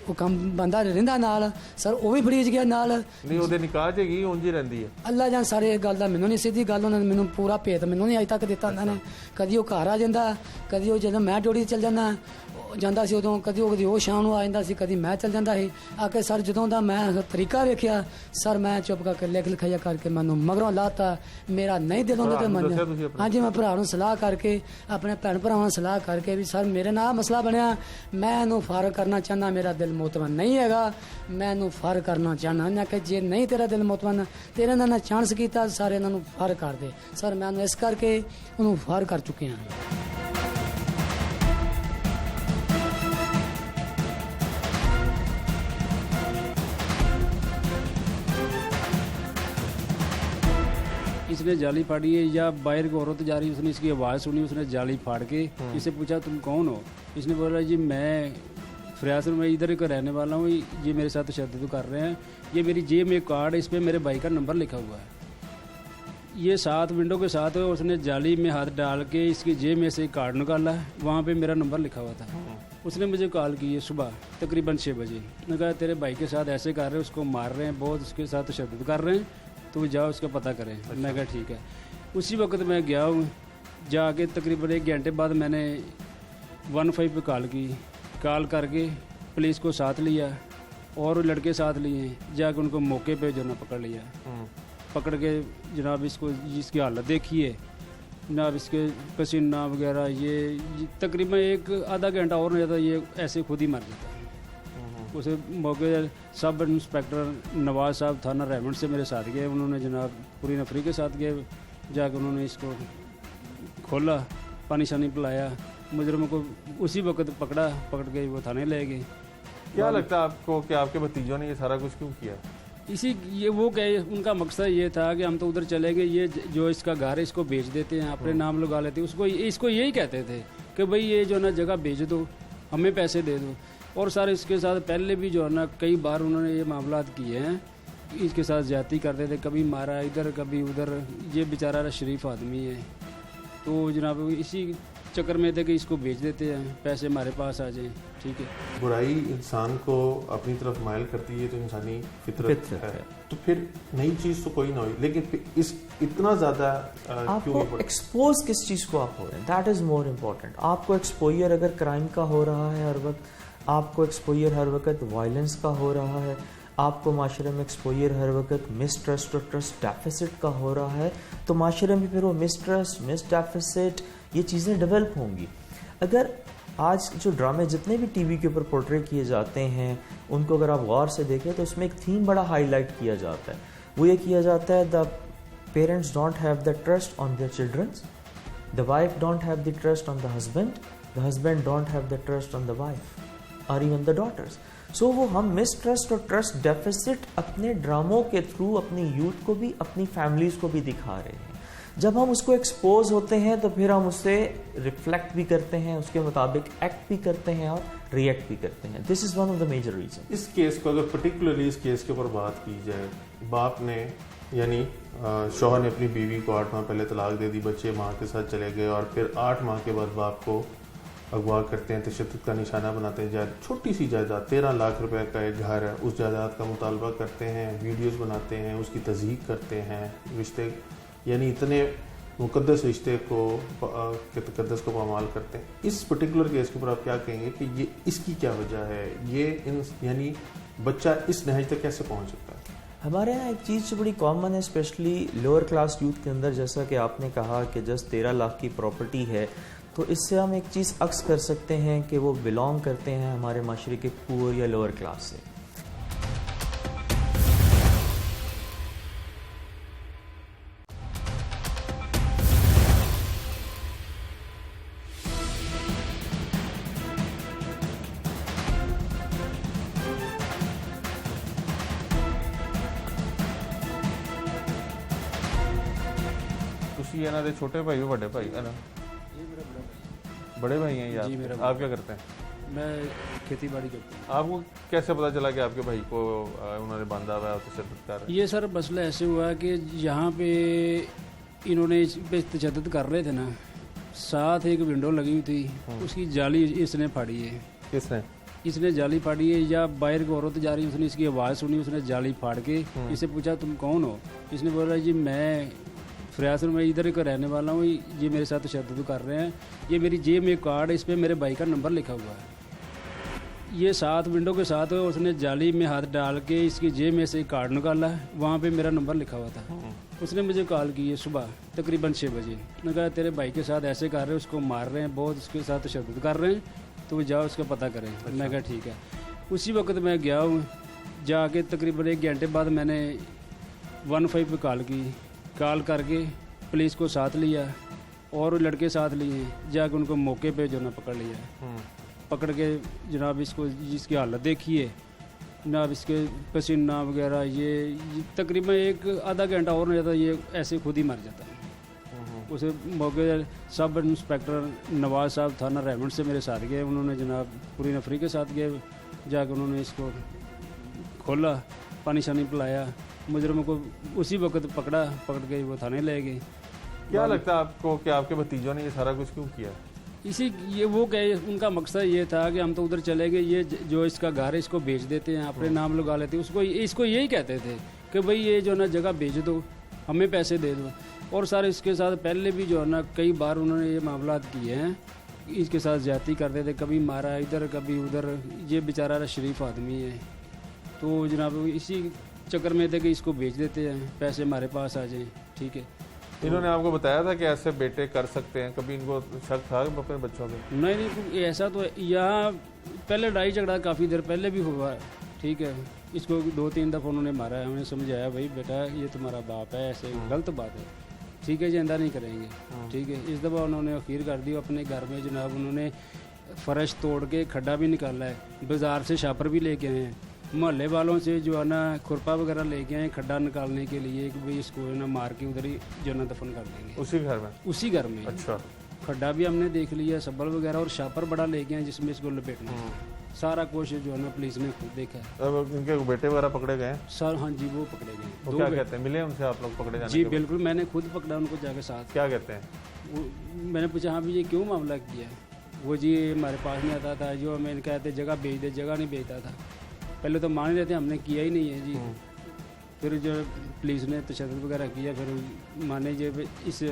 ਉਹ ਕੰਮ ਬੰਦਾ ਰਹਿੰਦਾ ਨਾਲ ਸਰ ਉਹ ਵੀ ਫੜੀਚ ਗਿਆ ਨਾਲ। ਨਹੀਂ ਉਹਦੇ ਨਿਕਾਹ 'ਚ ਹੈਗੀ ਉਂਝ ਹੀ ਰਹਿੰਦੀ ਹੈ? ਅੱਲਾ ਜਾਨ ਸਾਰੇ ਇਹ ਗੱਲ ਦਾ ਮੈਨੂੰ ਨਹੀਂ ਸਿੱਧੀ ਗੱਲ ਉਹਨਾਂ ਨੇ ਮੈਨੂੰ ਪੂਰਾ ਭੇਤ ਮੈਨੂੰ ਨਹੀਂ ਅਜੇ ਤੱਕ ਦਿੱਤਾ ਉਹਨਾਂ ਨੇ। ਕਦੀ ਉਹ ਘਰ ਆ ਜਾਂਦਾ ਕਦੀ ਉਹ ਜਦੋਂ ਮੈਂ ਡਿਊਟੀ ਚੱਲ ਜਾਂਦਾ ਜਾਂਦਾ ਸੀ ਉਦੋਂ ਕਦੀ ਉਹ ਸ਼ਾਮ ਨੂੰ ਆ ਜਾਂਦਾ ਸੀ ਕਦੀ ਮੈਂ ਚੱਲ ਜਾਂਦਾ ਸੀ ਆ ਕੇ ਸਰ ਜਦੋਂ ਦਾ ਮੈਂ ਤਰੀਕਾ ਵੇਖਿਆ ਸਰ ਮੈਂ ਚੁੱਪ ਕਰਕੇ ਲਿਖ ਲਿਖਾਇਆ ਕਰਕੇ ਮੈਨੂੰ ਮਗਰੋਂ ਲਾਤਾ ਮੇਰਾ ਨਹੀਂ ਦਿਲ ਹੁੰਦਾ ਤੇ ਮੰਨਿਆ। ਹਾਂਜੀ ਮੈਂ ਭਰਾ ਨੂੰ ਸਲਾਹ ਕਰਕੇ ਆਪਣੇ ਭੈਣ ਭਰਾਵਾਂ ਨਾਲ ਸਲਾਹ ਕਰਕੇ ਵੀ ਸਰ ਮੇਰੇ ਨਾਲ ਮਸਲਾ ਬਣਿਆ ਮੈਂ ਇਹਨੂੰ ਫਾਰਗ ਕਰਨਾ ਚਾਹੁੰਦਾ ਮੇਰਾ ਦਿਲ ਮੁਤਮਨ ਨਹੀਂ ਹੈਗਾ ਮੈਂ ਇਹਨੂੰ ਫਾਰਗ ਕਰਨਾ ਚਾਹੁੰਦਾ ਨਾ ਕਿ ਜੇ ਨਹੀਂ ਤੇਰਾ ਦਿਲ ਮੁਤਮਨ ਤੇਰੇ ਨਾਲ ਨਾ ਚਾਂਸ ਕੀਤਾ ਸਾਰੇ ਇਹਨਾਂ ਨੂੰ ਫਾਰਗ ਕਰ ਦੇ ਸਰ ਮੈਂ ਉਹਨੂੰ ਇਸ ਕਰਕੇ ਉਹਨੂੰ ਫਾਰਗ ਕਰ ਚੁੱਕੇ ਹਾਂ। इसने जाली फाड़ी है या बाहर की औरत जा रही उसने इसकी आवाज़ सुनी उसने जाली फाड़ के इससे पूछा तुम कौन हो? इसने बोला जी मैं फरियाद मैं इधर का रहने वाला हूँ ये मेरे साथ तशद्दुद कर रहे हैं ये मेरी जेब में कार्ड इस पर मेरे भाई का नंबर लिखा हुआ है ये साथ विंडो के साथ उसने जाली में हाथ डाल के इसकी जेब में से कार्ड निकाला है वहाँ पे मेरा नंबर लिखा हुआ था। उसने मुझे कॉल की है सुबह तकरीबन 6 बजे मैंने कहा तेरे भाई के साथ ऐसे कर रहे हैं उसको मार रहे हैं बहुत उसके साथ तशद्दुद कर रहे हैं तो जाओ उसका पता करें। मैं कहा ठीक है। उसी वक्त मैं गया हूँ जाके तकरीबन 1 घंटे बाद मैंने 15 पे कॉल करके पुलिस को साथ लिया और लड़के साथ लिए जाके उनको मौके पे जो ना पकड़ लिया पकड़ के जनाब इसको इसकी हालत देखिए जनाब इसके पसीना वगैरह ये तकरीबन 1 आधा घंटा और नहीं जाता ये ऐसे खुद ही मर जाता उसे मौके सब इंस्पेक्टर नवाज साहब थाना रेमंड से मेरे साथ गए उन्होंने जनाब पूरी नफरी के साथ गए जाकर उन्होंने इसको खोला पानी शानी पिलाया मुजरम को उसी वक्त पकड़ के वो थाने ले गए। क्या लगता है आपको कि आपके भतीजों ने ये सारा कुछ क्यों किया? इसी ये वो कहे उनका मकसद ये था कि हम तो उधर चले गए ये जो इसका घर है इसको बेच देते हैं अपने नाम लगा लेते हैं उसको इसको यही कहते थे कि भाई ये जो ना जगह बेच दो हमें पैसे दे दो और सर इसके साथ पहले भी जो है ना कई बार उन्होंने ये मामला किए हैं इसके साथ ज्यादती करते थे कभी मारा इधर कभी उधर ये बेचारा शरीफ आदमी है तो जनाब इसी चक्कर में थे कि इसको बेच देते हैं पैसे हमारे पास आ जाए ठीक है। बुराई इंसान को अपनी तरफ मायल करती है तो इंसानी फितरत है तो फिर नई चीज तो कोई ना हुई लेकिन इस इतना ज्यादा आपको एक्सपोज किस चीज को आप हो रहे हैं दैट इज मोर इम्पोर्टेंट। आपको एक्सपोजर अगर क्राइम का हो रहा है हर वक्त आपको एक्सपोजर हर वक्त वायलेंस का हो रहा है आपको माशरे में एक्सपोजर हर वक्त मिसट्रस्ट और ट्रस्ट डेफिसिट का हो रहा है तो माशरे में फिर वो मिसट्रस्ट मिस डेफिसिट ये चीज़ें डेवलप होंगी। अगर आज जो ड्रामे जितने भी टीवी के ऊपर पोर्ट्रे किए जाते हैं उनको अगर आप गौर से देखें तो उसमें एक थीम बड़ा हाईलाइट किया जाता है वो ये किया जाता है the parents don't have the trust on their children, the wife don't have the trust on the husband don't have the trust on the wife or even the daughters. So وہ ہم mistrust اور trust deficit اپنے ڈراموں کے through اپنی youth کو بھی اپنی فیملیز کو بھی دکھا رہے ہیں. جب ہم اس کو ایکسپوز ہوتے ہیں تو پھر ہم اس سے ریفلیکٹ بھی کرتے ہیں, اس کے مطابق ایکٹ بھی کرتے ہیں اور ریئیکٹ بھی کرتے ہیں. This is one of the major reason. اس کیس کو اگر پرٹیکولرلی اس کیس کے اوپر بات کی جائے, باپ نے یعنی شوہر نے اپنی بیوی کو 8 ماہ پہلے طلاق دے دی, بچے ماں کے ساتھ چلے گئے اور پھر 8 ماہ کے بعد باپ کو اغوا کرتے ہیں, تشدد کا نشانہ بناتے ہیں. چھوٹی سی جائیداد 13 لاکھ روپے کا ایک گھر ہے, اس جائیداد کا مطالبہ کرتے ہیں, ویڈیوز بناتے ہیں, اس کی تصدیق کرتے ہیں, رشتے یعنی اتنے مقدس رشتے کو تقدس کو پامال کرتے ہیں. اس پرٹیکولر کیس کے اوپر آپ کیا کہیں گے کہ یہ اس کی کیا وجہ ہے, یہ یعنی بچہ اس نہج تک کیسے پہنچ سکتا ہے؟ ہمارے یہاں ایک چیز جو بڑی کامن ہے اسپیشلی لوور کلاس یوتھ کے اندر, جیسا کہ آپ نے کہا کہ جسٹ 13 لاکھ کی پراپرٹی ہے, تو اس سے ہم ایک چیز عکس کر سکتے ہیں کہ وہ بلانگ کرتے ہیں ہمارے معاشرے کے پور یا لوور کلاس سے. ਤੁਸੀਂ ਇਹਨਾਂ ਦੇ ਛੋਟੇ ਭਾਈ ਹੋ ਵੱਡੇ ਭਾਈ ਹੈ ਨਾ? بڑے بھائی ہیں یہ جی میرا آپ کیا کرتے ہیں؟ میں کھیتی باڑی کرتا ہوں. آپ کو کیسے پتا چلا کہ آپ کے بھائی کو انہوں نے باندھا ہوا ہے اور تشدد کر رہے ہیں؟ یہ سر مسئلہ ایسے ہوا کہ یہاں پہ انہوں نے اس پہ تشدد کر رہے تھے نا, ساتھ ایک ونڈو لگی ہوئی تھی, اس کی جالی اس نے پھاڑی ہے. کس نے؟ اس نے جالی پھاڑی ہے, یا باہر کی عورت جا رہی اس نے اس کی آواز سنی, اس نے جالی پھاڑ کے اس سے پوچھا تم کون ہو؟ اس نے بولا جی میں فریاض میں ادھر کا رہنے والا ہوں, یہ میرے ساتھ تشدد کر رہے ہیں, یہ میری جیب میں کارڈ, اس پہ میرے بھائی کا نمبر لکھا ہوا ہے. یہ ساتھ ونڈو کے ساتھ اس نے جالی میں ہاتھ ڈال کے اس کی جیب میں سے کارڈ نکالا, وہاں پہ میرا نمبر لکھا ہوا تھا. اس نے مجھے کال کی ہے صبح تقریباً 6 بجے, نے کہا تیرے بھائی کے ساتھ ایسے کر رہے ہیں, اس کو مار رہے ہیں بہت, اس کے ساتھ تشدد کر رہے ہیں, تو وہ جاؤ اس کا پتہ کریں. میں کہا ٹھیک ہے. اسی وقت میں گیا ہوں, جا کے تقریباً 1 گھنٹے بعد میں نے 15 پہ کال کی, کال کر کے پولیس کو ساتھ لیا اور لڑکے ساتھ لیے, جا کے ان کو موقع پہ جو نا پکڑ لیا. پکڑ کے جناب اس کو جس کی حالت دیکھی ہے جناب, اس کے پسینہ وغیرہ, یہ تقریباً 1-آدھا گھنٹہ اور نہیں جاتا, یہ ایسے خود ہی مر جاتا. اسے موقع سب انسپیکٹر نواز صاحب تھانہ ریمنڈ سے میرے ساتھ گئے, انہوں نے جناب پوری نفری کے ساتھ گئے, جا کے انہوں نے اس کو کھولا, پانی شانی پلایا, مجرموں کو اسی وقت پکڑ کے وہ تھانے لے گئے. کیا لگتا ہے آپ کو کہ آپ کے بھتیجوں نے یہ سارا کچھ کیوں کیا؟ یہ وہ کہ ان کا مقصد یہ تھا کہ ہم تو ادھر چلے گئے, یہ جو اس کا گھر ہے اس کو بیچ دیتے ہیں, اپنے نام لگا لیتے ہیں, اس کو یہی کہتے تھے کہ بھئی یہ جو ہے نا جگہ بیچ دو, ہمیں پیسے دے دو. اور سر اس کے ساتھ پہلے بھی جو ہے نا کئی بار انہوں نے یہ معاملات کیے ہیں, اس کے ساتھ زیادتی کرتے تھے, کبھی مارا ادھر کبھی ادھر. یہ بیچارہ شریف آدمی ہے, تو جناب اسی چکر میں تھے کہ اس کو بیچ دیتے ہیں, پیسے ہمارے پاس آ جائیں. ٹھیک ہے. انہوں نے آپ کو بتایا تھا کہ ایسے بیٹے کر سکتے ہیں؟ کبھی ان کو شک تھا اپنے بچوں میں؟ نہیں, ایسا تو یہاں پہلے لڑائی جھگڑا کافی دیر پہلے بھی ہوا ہے. ٹھیک ہے. اس کو 2-3 دفعہ انہوں نے مارا ہے, ہم نے سمجھایا بھائی بیٹا یہ تمہارا باپ ہے, ایسے غلط بات ہے. ٹھیک ہے جی, آئندہ نہیں کریں گے. ٹھیک ہے. اس دفعہ انہوں نے اخیر کر دی اپنے گھر میں جناب, انہوں نے فرش توڑ کے کھڈا بھی نکالا ہے, بازار سے شاپر بھی لے کے آئے ہیں, محلے والوں سے جو ہے نا کھرپا وغیرہ لے کے آئے کھڈا نکالنے کے لیے کہ بھائی اس کو نا مار کے ادھر ہی جو نا دفن کر دیں گے. اسی گھر میں؟ اسی گھر میں. اچھا. کھڈا بھی ہم نے دیکھ لیا, سبل وغیرہ, اور شاپر بڑا لے کے آئے جس میں اس کو لپیٹنا ہے. سارا کچھ جو ہے نا پولیس نے خود دیکھا ہے. اب ان کے بیٹے وغیرہ پکڑے گئے ہیں سر؟ ہاں جی, وہ پکڑے گئے. وہ کیا کہتے ہیں؟ ملے ان سے آپ لوگ پکڑے جانے جی کے؟ بالکل, میں نے خود پکڑا ان کو جا کے ساتھ. کیا کہتے ہیں؟ میں نے پوچھا ہاں بھی یہ کیوں معاملہ کیا ہے؟ وہ جی ہمارے پاس نہیں آتا تھا, جو ہمیں کہتے جگہ بیچ دے, جگہ نہیں بیچتا تھا. پہلے تو مان رہے تھے, ہم نے کیا ہی نہیں ہے جی. پھر جو پولیس نے تشدد وغیرہ کیا, پھر مانے جی اس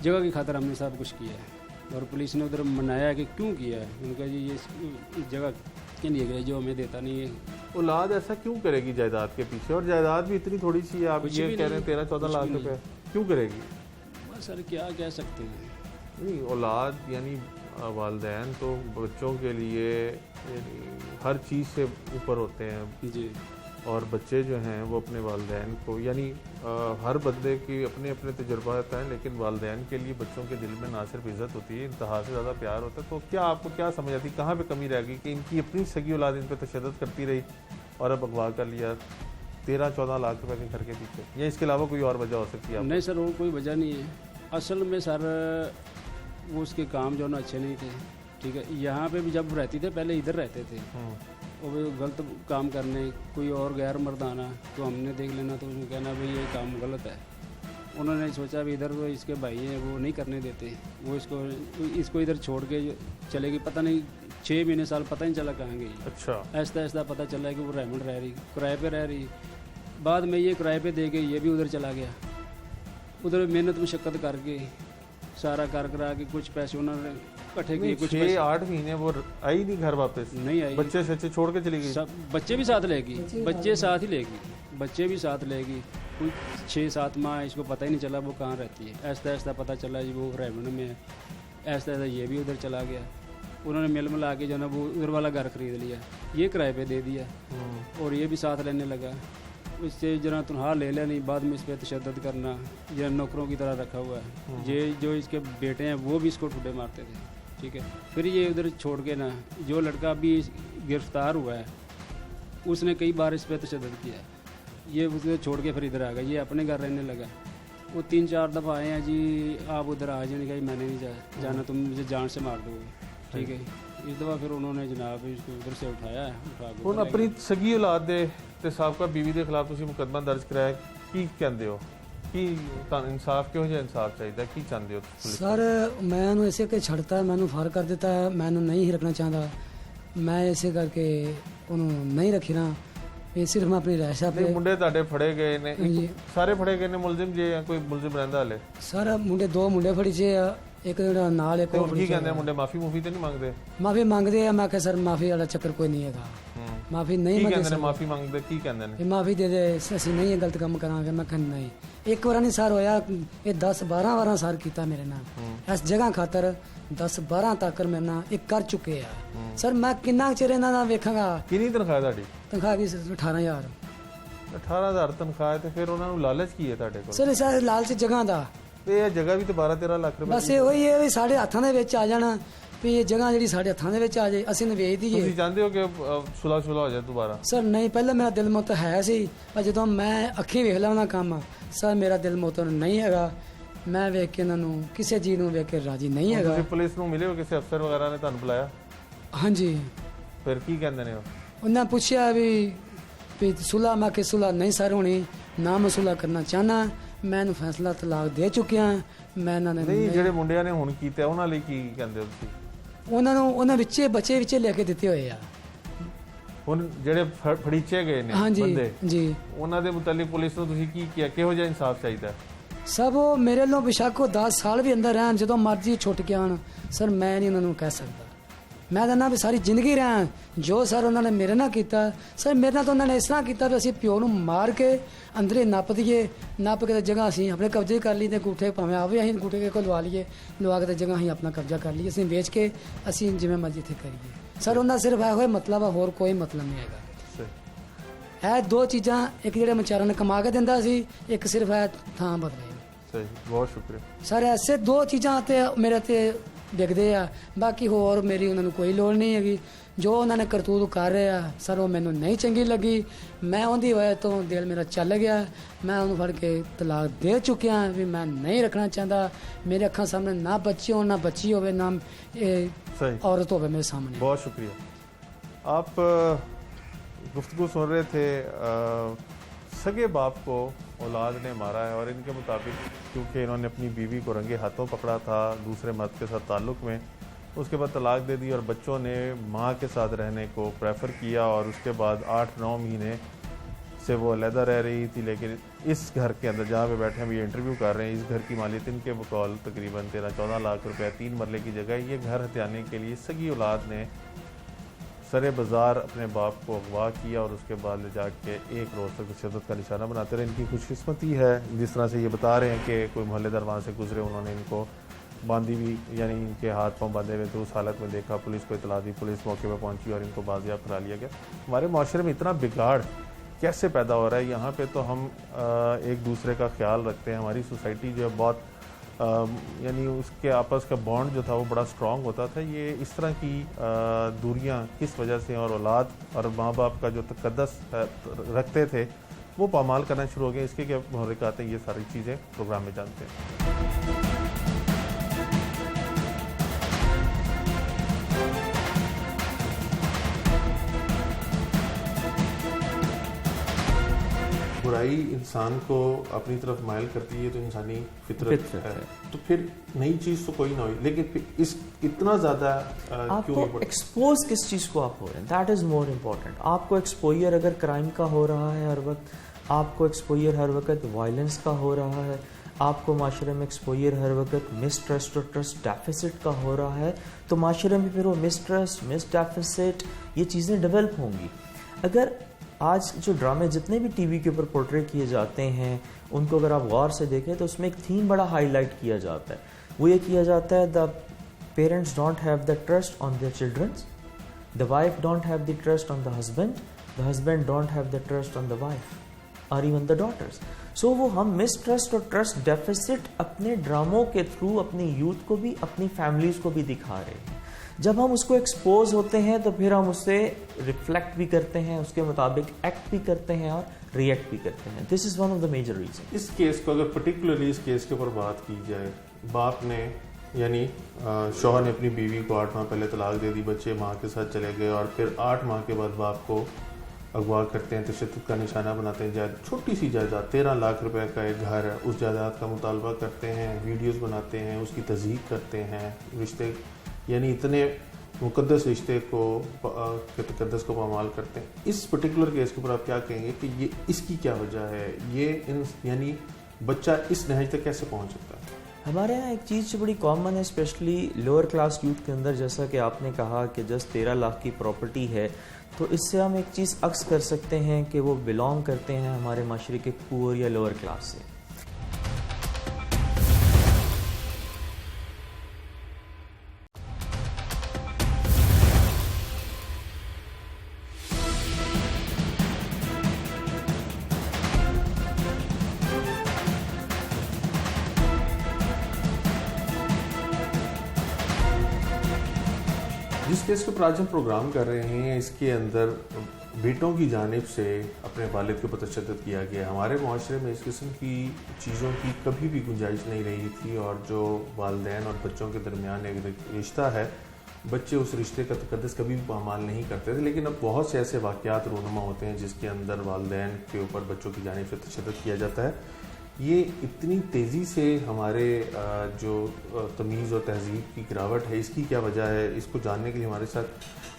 جگہ کی خاطر ہم نے سب کچھ کیا ہے. اور پولیس نے ادھر منایا کہ کیوں کیا ہے, ان کا جی یہ اس جگہ کے لیے گئے جو ہمیں دیتا نہیں ہے. اولاد ایسا کیوں کرے گی جائیداد کے پیچھے؟ اور جائیداد بھی اتنی تھوڑی سی ہے, آپ یہ کہہ رہے ہیں 13-14 لاکھ روپے, کیوں کرے گی؟ سر کیا کہہ سکتے ہیں. نہیں, اولاد یعنی والدین تو بچوں کے لیے ہر چیز سے اوپر ہوتے ہیں جی, اور بچے جو ہیں وہ اپنے والدین کو یعنی ہر بندے کی اپنے اپنے تجربات ہیں، لیکن والدین کے لیے بچوں کے دل میں نہ صرف عزت ہوتی ہے، انتہا سے زیادہ پیار ہوتا ہے. تو کیا آپ کو کیا سمجھ آتی کہاں پہ کمی رہ گئی کہ ان کی اپنی سگی اولاد ان پہ تشدد کرتی رہی اور اب اغوا کر لیا 13-14 لاکھ روپے کے گھر کے پیچھے، یا اس کے علاوہ کوئی اور وجہ ہو سکتی ہے؟ نہیں سر، وہ کوئی وجہ نہیں ہے. اصل میں سر وہ اس کے کام جو نا اچھے نہیں تھے. ٹھیک ہے، یہاں پہ بھی جب رہتی تھے پہلے ادھر رہتے تھے، وہ غلط کام کرنے، کوئی اور غیر مردانہ تو ہم نے دیکھ لینا تو اس میں کہنا بھائی یہ کام غلط ہے. انہوں نے سوچا بھی ادھر وہ اس کے بھائی ہیں وہ نہیں کرنے دیتے، وہ اس کو ادھر چھوڑ کے چلے گی. پتہ نہیں 6 مہینے سال پتہ نہیں چلا کہاں گئی. اچھا. ایسا ایسا پتہ چلا کہ وہ ریمنڈ رہ رہی، کرائے پہ رہ رہی. بعد میں یہ کرائے پہ دے کے یہ بھی ادھر چلا گیا. ادھر محنت مشقت کر کے سارا کر کرا کے کچھ پیسے انہوں نے اکٹھے کیے. کچھ 6-8 مہینے وہ آئی نہیں گھر واپس؟ نہیں آئی. بچے سچے چھوڑ کے چلی گئی؟ بچے بھی ساتھ لے گی، بچے ساتھ ہی لے گی، بچے بھی ساتھ لے گی. کوئی 6-7 ماہ اس کو پتہ ہی نہیں چلا وہ کہاں رہتی ہے. ایسا ایسا پتہ چلا جی وہ ریمنڈ میں ہے. ایسا ایسا یہ بھی ادھر چلا گیا. انہوں نے مل ملا کے جو نا وہ ادھر والا گھر خرید لیا، یہ کرائے پہ دے دیا اور یہ بھی ساتھ لینے لگا. اس سے جو نا تنہا لے لیا نہیں، بعد میں اس پہ تشدد کرنا، یہ نوکروں کی طرح رکھا ہوا ہے. یہ جو اس کے بیٹے ہیں وہ بھی اس کو ٹھڈے مارتے تھے. ٹھیک ہے، پھر یہ ادھر چھوڑ کے نا جو لڑکا بھی گرفتار ہوا ہے اس نے کئی بار اس پہ تشدد کیا ہے. یہ اس کو چھوڑ کے پھر ادھر آ گیا، یہ اپنے گھر رہنے لگا. وہ 3-4 دفعہ آئے ہیں جی آپ ادھر آ جائیں گے، میں نے نہیں جانا، تم مجھے جان سے مار دو گے. ٹھیک ہے، اس دفعہ پھر انہوں نے جناب اس کو ادھر سے اٹھایا، اٹھا کے ਹੁਣ ਆਪਣੀ ਸਗੀ ਔਲਾਦ ਦੇ ਤੇ ਸਾਬਕਾ ਬੀਵੀ ਦੇ ਖਿਲਾਫ ਤੁਸੀਂ ਮੁਕੱਦਮਾ ਦਰਜ ਕਰਾਇਆ, ਕੀ ਕਹਿੰਦੇ ਹੋ? ਕੀ ਤੁਹਾਨੂੰ ਇਨਸਾਫ, ਕਿਹੋ ਜਿਹਾ ਇਨਸਾਫ ਚਾਹੀਦਾ, ਕੀ ਚਾਹੁੰਦੇ ਹੋ ਪੁਲਿਸ? ਸਰ ਮੈਂ ਉਹਨੂੰ ਇਸੇ ਕਰਕੇ ਛੱਡਤਾ, ਮੈਨੂੰ ਫਾਰ ਕਰ ਦਿੱਤਾ, ਮੈਂ ਉਹਨੂੰ ਨਹੀਂ ਰੱਖਣਾ ਚਾਹੁੰਦਾ. ਮੈਂ ਇਸੇ ਕਰਕੇ ਉਹਨੂੰ ਨਹੀਂ ਰੱਖਣਾ, ਇਹ ਸਿਰਫ ਮੈਂ ਆਪਣੀ ਰਹਿਸ਼ਾ ਨਹੀਂ, ਪੇ. ਮੁੰਡੇ ਤੁਹਾਡੇ ਫੜੇ ਗਏ ਨੇ, ਹਾਂਜੀ। ਸਾਰੇ ਫੜੇ ਗਏ ਨੇ ਮੁਲਜ਼ਮ ਜੇ ਜਾਂ ਕੋਈ ਮੁਲਜ਼ਮ ਰਹਿੰਦਾ ਹਲੇ? ਸਰ ਮੁੰਡੇ 2 ਮੁੰਡੇ ਫੜੀ ਜੇ ਆ, ਇੱਕ ਜਿਹੜਾ ਨਾਲ ਇੱਕ ਤੇ ਹੋਰ ਹੁਣ ਕੀ ਕਹਿੰਦੇ ਆ ਮੁੰਡੇ? ਮਾਫੀ ਮੂਫੀ ਤੇ ਨਹੀਂ ਮੰਗਦੇ? ਮਾਫੀ ਮੰਗਦੇ ਆ. ਮੈਂ ਕਿਹਾ ਸਰ ਮਾਫੀ ਵਾਲਾ ਚੱਕਰ ਕੋਈ ਨਹੀਂ ਹੈਗਾ, ਮਾਫੀ ਨਹੀਂ ਕੀ ਮੰਗਦੇ ਕਹਿੰਦੇ ਨੇ? ਸਰ. ਮਾਫੀ ਮੰਗਦੇ ਕੀ ਕਹਿੰਦੇ ਨੇ? ਇਹ ਮਾਫੀ ਦੇ ਦੇ, ਅਸੀਂ ਨਹੀਂ ਇਹ ਗਲਤ ਕੰਮ ਕਰਾਂਗੇ. ਮੈਂ ਕਿਹਾ ਨਹੀਂ, ਇੱਕ ਵਾਰ ਨਹੀਂ ਸਰ ਹੋਇਆ, ਇਹ 10-12 ਵਾਰਾਂ ਸਰ ਕੀਤਾ ਮੇਰੇ ਨਾਲ ਇਸ ਜਗ੍ਹਾ ਖਾਤਰ. 10-12 ਤੱਕ ਮੇਰੇ ਨਾਲ ਇਹ ਕਰ ਚੁੱਕੇ ਆ ਸਰ. ਮੈਂ ਕਿੰਨਾ ਚਿਰ ਇਹਨਾਂ ਦਾ ਵੇਖਾਂਗਾ. ਕਿੰਨੀ ਤਨਖਾਹ ਤੁਹਾਡੀ? ਤਨਖਾਹ ਵੀ 18,000 18,000 ਤਨਖਾਹ ਹੈ. ਤੇ ਫਿਰ ਉਹਨਾਂ ਨੂੰ ਲਾਲਚ ਕੀ ਹੈ ਤੁਹਾਡੇ ਕੋਲ? ਸਰ ਇਸ ਲਾਲਚ ਜਗ੍ਹਾ ਦਾ. ਤੇ ਇਹ ਜਗ੍ਹਾ ਵੀ ਤੇ 12-13 ਲੱਖ ਰੁਪਏ ਬਸ ਇਹੋ ਹੀ ਹੈ ਵੀ ਸਾਡੇ ਹੱਥਾਂ ਦੇ ਵਿੱਚ ਆ ਜਾਣਾ, ਵੀ ਇਹ ਜਗ੍ਹਾ ਜਿਹੜੀ ਸਾਡੇ ਹੱਥਾਂ ਦੇ ਵਿੱਚ ਆ ਜਾਏ, ਅਸੀਂ ਨੇ ਵੇਚ ਦਈਏ. ਤੁਸੀਂ ਚਾਹੁੰਦੇ ਹੋ ਕਿ ਸੁਲਾ ਹੋ ਜਾਏ ਦੁਬਾਰਾ? ਸਰ ਨਹੀਂ, ਪਹਿਲਾਂ ਮੇਰਾ ਦਿਲ ਮੁੱਤ ਹੈ ਸੀ, ਪਰ ਜਦੋਂ ਮੈਂ ਅੱਖੀਂ ਵੇਖ ਲਿਆ ਉਹਨਾਂ ਕੰਮ, ਸਰ ਮੇਰਾ ਦਿਲ ਮੁੱਤ ਨਹੀਂ ਹੈਗਾ. ਮੈਂ ਵੇਖ ਕੇ ਉਹਨਾਂ ਨੂੰ ਕਿਸੇ ਚੀਜ਼ ਨੂੰ ਵੇਖ ਕੇ ਰਾਜੀ ਨਹੀਂ ਹੈਗਾ. ਤੁਸੀਂ ਪੁਲਿਸ ਨੂੰ ਮਿਲੇ ਹੋ? ਕਿਸੇ ਅਫਸਰ ਵਗੈਰਾ ਨੇ ਤੁਹਾਨੂੰ ਬੁਲਾਇਆ? ਹਾਂਜੀ। ਫਿਰ ਕੀ ਕਹਿੰਦੇ ਨੇ ਉਹ? ਉਹਨਾਂ ਪੁੱਛਿਆ ਵੀ ਸੁਲਾ, ਮੈਂ ਕਿ ਸੁਲਾ ਨਹੀਂ ਸਰ ਹੋਣੀ, ਨਾ ਮੈਂ ਸੁਲਾ ਕਰਨਾ ਚਾਹਨਾ, ਮੈਂ ਇਹਨੂੰ ਫੈਸਲਾ ਤਲਾਕ ਦੇ ਚੁੱਕਿਆ. ਮੈਂ ਇਹਨਾਂ ਨੇ ਨਹੀਂ, ਜਿਹੜੇ ਮੁੰਡਿਆਂ ਨੇ ਹੁਣ ਕੀਤਾ ਉਹਨਾਂ ਲਈ ਕੀ ਕਹਿੰਦੇ ਹੋ ਤੁਸੀਂ? ਉਹਨਾਂ ਵਿੱਚੇ ਬੱਚੇ ਵਿੱਚੇ ਲੈ ਕੇ ਦਿੱਤੇ ਹੋਏ ਆ. ਹੁਣ ਜਿਹੜੇ ਫੜੀਚੇ ਗਏ ਨੇ ਹਾਂਜੀ ਬੰਦੇ, ਜੀ, ਉਹਨਾਂ ਦੇ ਮੁਤਲਕ ਪੁਲਿਸ ਨੂੰ ਤੁਸੀਂ ਕੀ ਕਿਹਾ? ਕਿਹੋ ਜਿਹਾ ਇਨਸਾਫ ਚਾਹੀਦਾ? ਸਭ ਉਹ ਮੇਰੇ ਵੱਲੋਂ ਬੇਸ਼ੱਕ ਉਹ 10 ਸਾਲ ਵੀ ਅੰਦਰ ਰਹਿਣ, ਜਦੋਂ ਮਰਜ਼ੀ ਛੁੱਟ ਕੇ ਆਉਣ ਸਰ, ਮੈਂ ਨਹੀਂ ਉਹਨਾਂ ਨੂੰ ਕਹਿ ਸਕਦਾ. ਮੈਂ ਕਹਿੰਦਾ ਵੀ ਸਾਰੀ ਜ਼ਿੰਦਗੀ ਰਹਿਣ ਜੋ ਸਰ ਉਹਨਾਂ ਨੇ ਮੇਰੇ ਨਾਲ ਕੀਤਾ ਸਰ, ਮੇਰੇ ਨਾਲ ਤਾਂ ਉਹਨਾਂ ਨੇ ਇਸ ਤਰ੍ਹਾਂ ਕੀਤਾ ਵੀ ਅਸੀਂ ਪਿਓ ਨੂੰ ਮਾਰ ਕੇ ਅੰਦਰੇ ਨੱਪ ਦਈਏ, ਨੱਪ ਕੇ ਤੇ ਜਗ੍ਹਾ ਅਸੀਂ ਆਪਣੇ ਕਬਜ਼ੇ ਕਰ ਲਈ, ਤੇ ਅੰਗੂਠੇ ਭਾਵੇਂ ਆਵੇ ਅਸੀਂ ਅੰਗੂਠੇ ਕੇ ਕੋਲ ਲਵਾ ਲਈਏ, ਲਵਾ ਕੇ ਤੇ ਜਗ੍ਹਾ ਅਸੀਂ ਆਪਣਾ ਕਬਜ਼ਾ ਕਰ ਲਈਏ, ਅਸੀਂ ਵੇਚ ਕੇ ਅਸੀਂ ਜਿਵੇਂ ਮਰਜ਼ੀ ਇੱਥੇ ਕਰੀਏ. ਸਰ ਉਹਨਾਂ ਸਿਰਫ ਇਹੋ ਹੀ ਮਤਲਬ ਆ, ਹੋਰ ਕੋਈ ਮਤਲਬ ਨਹੀਂ ਹੈਗਾ. ਇਹ 2 ਚੀਜ਼ਾਂ, ਇੱਕ ਜਿਹੜੇ ਵਿਚਾਰਾਂ ਨੇ ਕਮਾ ਕੇ ਦਿੰਦਾ ਸੀ, ਇੱਕ ਸਿਰਫ ਇਹ ਥਾਂ ਬਦਲੇ. ਸਹੀ, ਬਹੁਤ ਸ਼ੁਕਰੀਆ ਸਰ. ਐਸੇ 2 ਚੀਜ਼ਾਂ ਤੇ ਮੇਰੇ ਤੇ ਵਿਕਦੇ ਆ, ਬਾਕੀ ਹੋਰ ਮੇਰੀ ਉਹਨਾਂ ਨੂੰ ਕੋਈ ਲੋੜ ਨਹੀਂ ਹੈਗੀ. ਜੋ ਉਹਨਾਂ ਨੇ ਕਰਤੂਤ ਕਰ ਰਹੇ ਆ ਸਰ, ਉਹ ਮੈਨੂੰ ਨਹੀਂ ਚੰਗੀ ਲੱਗੀ. ਮੈਂ ਉਹਦੀ ਵਜ੍ਹਾ ਤੋਂ ਦਿਲ ਮੇਰਾ ਚੱਲ ਗਿਆ. ਮੈਂ ਉਹਨੂੰ ਫੜ ਕੇ ਤਲਾਕ ਦੇ ਚੁੱਕਿਆ ਵੀ ਮੈਂ ਨਹੀਂ ਰੱਖਣਾ ਚਾਹੁੰਦਾ. ਮੇਰੇ ਅੱਖਾਂ ਸਾਹਮਣੇ ਨਾ ਬੱਚੇ ਹੋਣ, ਨਾ ਬੱਚੀ ਹੋਵੇ, ਨਾ औरत होवे मेरे सामने. बहुत शुक्रिया. आप गुफ्तगू सुन रहे थे. सगे बाप को औलाद ने मारा है और इनके मुताबिक क्योंकि इन्होंने अपनी बीवी को रंगे हाथों पकड़ा था दूसरे मर्द के साथ ताल्लुक़ में, उसके बाद तलाक दे दी और बच्चों ने माँ के साथ रहने को प्रेफर किया और उसके बाद 8-9 महीने से वो अलहदा रह रही थी. लेकिन इस घर के अंदर जहाँ पे बैठे हम ये इंटरव्यू कर रहे हैं, इस घर की मालियत इनके बकौल तकरीबन 13-14 लाख रुपए 3 मरले की जगह ये घर हथियाने के लिए सगी औलाद ने सरे बाज़ार अपने बाप को अगवा किया और उसके बाद ले जाके 1 रोज़ तक तशद्दुद का निशाना बनाते रहे. इनकी खुशकिस्मती है जिस तरह से ये बता रहे हैं कि कोई मोहल्लेदार वहाँ से गुजरे, उन्होंने इनको बांधी भी, यानी इनके हाथ पांव बांधे हुए थे, उस हालत में देखा, पुलिस को इतला दी, पुलिस मौके पर पहुंची और इनको बाजियाब करा लिया गया. हमारे माशरे में इतना बिगाड़ कैसे पैदा हो रहा है। यहाँ पे तो हम एक दूसरे का ख्याल रखते हैं, हमारी सोसाइटी जो है बहुत यानी उसके आपस का बॉन्ड जो था वो बड़ा स्ट्रॉन्ग होता था। ये इस तरह की दूरियां किस वजह से और औलाद और माँ बाप का जो तकद्दस रखते थे वो पामाल करना शुरू हो गए। इसके क्या महरिकात हैं, ये सारी चीज़ें प्रोग्राम में जानते हैं। बुराई इंसान को अपनी तरफ माइल करती है तो इंसानी फितरत है। तो फिर नई चीज तो कोई ना हुई, लेकिन फिर इस इतना ज्यादा आपको एक्सपोज किस चीज को आप हो रहे हैं, दैट इज मोर इम्पोर्टेंट। आपको एक्सपोजर अगर क्राइम का हो रहा है हर वक्त, आपको एक्सपोजर हर वक्त वायलेंस का हो रहा है, आपको माशरे में एक्सपोजर हर वक्त मिसट्रस्ट और ट्रस्ट डेफिसिट का हो रहा है, तो माशरे में फिर वो मिसट्रस्ट मिस डेफिसिट ये चीज़ें डेवलप होंगी। अगर आज जो ड्रामे जितने भी टीवी के ऊपर पोर्ट्रे किए जाते हैं उनको अगर आप गौर से देखें तो उसमें एक थीम बड़ा हाईलाइट किया जाता है। वो ये किया जाता है, the parents don't have the trust on their childrens, the wife don't have the trust on the husband don't have the trust on the wife और इवन द डॉटर्स। सो वो हम मिसट्रस्ट और ट्रस्ट डेफिसिट अपने ड्रामों के through अपनी youth को भी अपनी फैमिलीज को भी दिखा रहे हैं। जब हम उसको एक्सपोज होते हैं तो फिर हम उससे रिफ्लेक्ट भी करते हैं, उसके मुताबिक एक्ट भी करते हैं और रिएक्ट भी करते हैं। This is one of the major reason. इस केस को अगर पर्टिकुलरली इस केस के ऊपर बात की जाए, बाप ने यानी शौहर ने अपनी बीवी को 8 माह पहले तलाक दे दी, बच्चे माँ के साथ चले गए और फिर 8 माह के बाद बाप को अगवा करते हैं, तशद्दुद का निशाना बनाते हैं। छोटी सी जायदाद 13 लाख रुपए का एक घर है, उस जायदाद का मुतालबा करते हैं, वीडियोस बनाते हैं, उसकी तज़हीक करते हैं, रिश्ते यानी इतने मुकद्दस रिश्ते को तकद्दस को पामाल करते हैं। इस पर्टिकुलर केस के ऊपर आप क्या कहेंगे कि ये इसकी क्या वजह है, ये यानी बच्चा इस नहज तक कैसे पहुंच सकता है? हमारे यहाँ एक चीज़ जो बड़ी कॉमन है स्पेशली लोअर क्लास यूथ के अंदर, जैसा कि आपने कहा कि जस्ट 13 लाख की प्रॉपर्टी है, तो इससे हम एक चीज़ अक्स कर सकते हैं कि वो बिलोंग करते हैं हमारे माशरे के पुअर या लोअर क्लास से। जिस केस के ऊपर आज हम प्रोग्राम कर रहे हैं इसके अंदर बेटों की जानिब से अपने वालिद के ऊपर तशद्दुद किया गया। हमारे माशरे में इस किस्म की चीज़ों की कभी भी गुंजाइश नहीं रही थी और जो वालिदैन और बच्चों के दरमियान एक रिश्ता है, बच्चे उस रिश्ते का तकद्दस कभी भी पामाल नहीं करते थे। लेकिन अब बहुत से ऐसे वाक़यात रूनुमा होते हैं जिसके अंदर वालिदैन के ऊपर बच्चों की जानिब से तशद्दुद किया जाता है। ये इतनी तेज़ी से हमारे जो तमीज़ और तहज़ीब की गिरावट है, इसकी क्या वजह है? इसको जानने के लिए हमारे साथ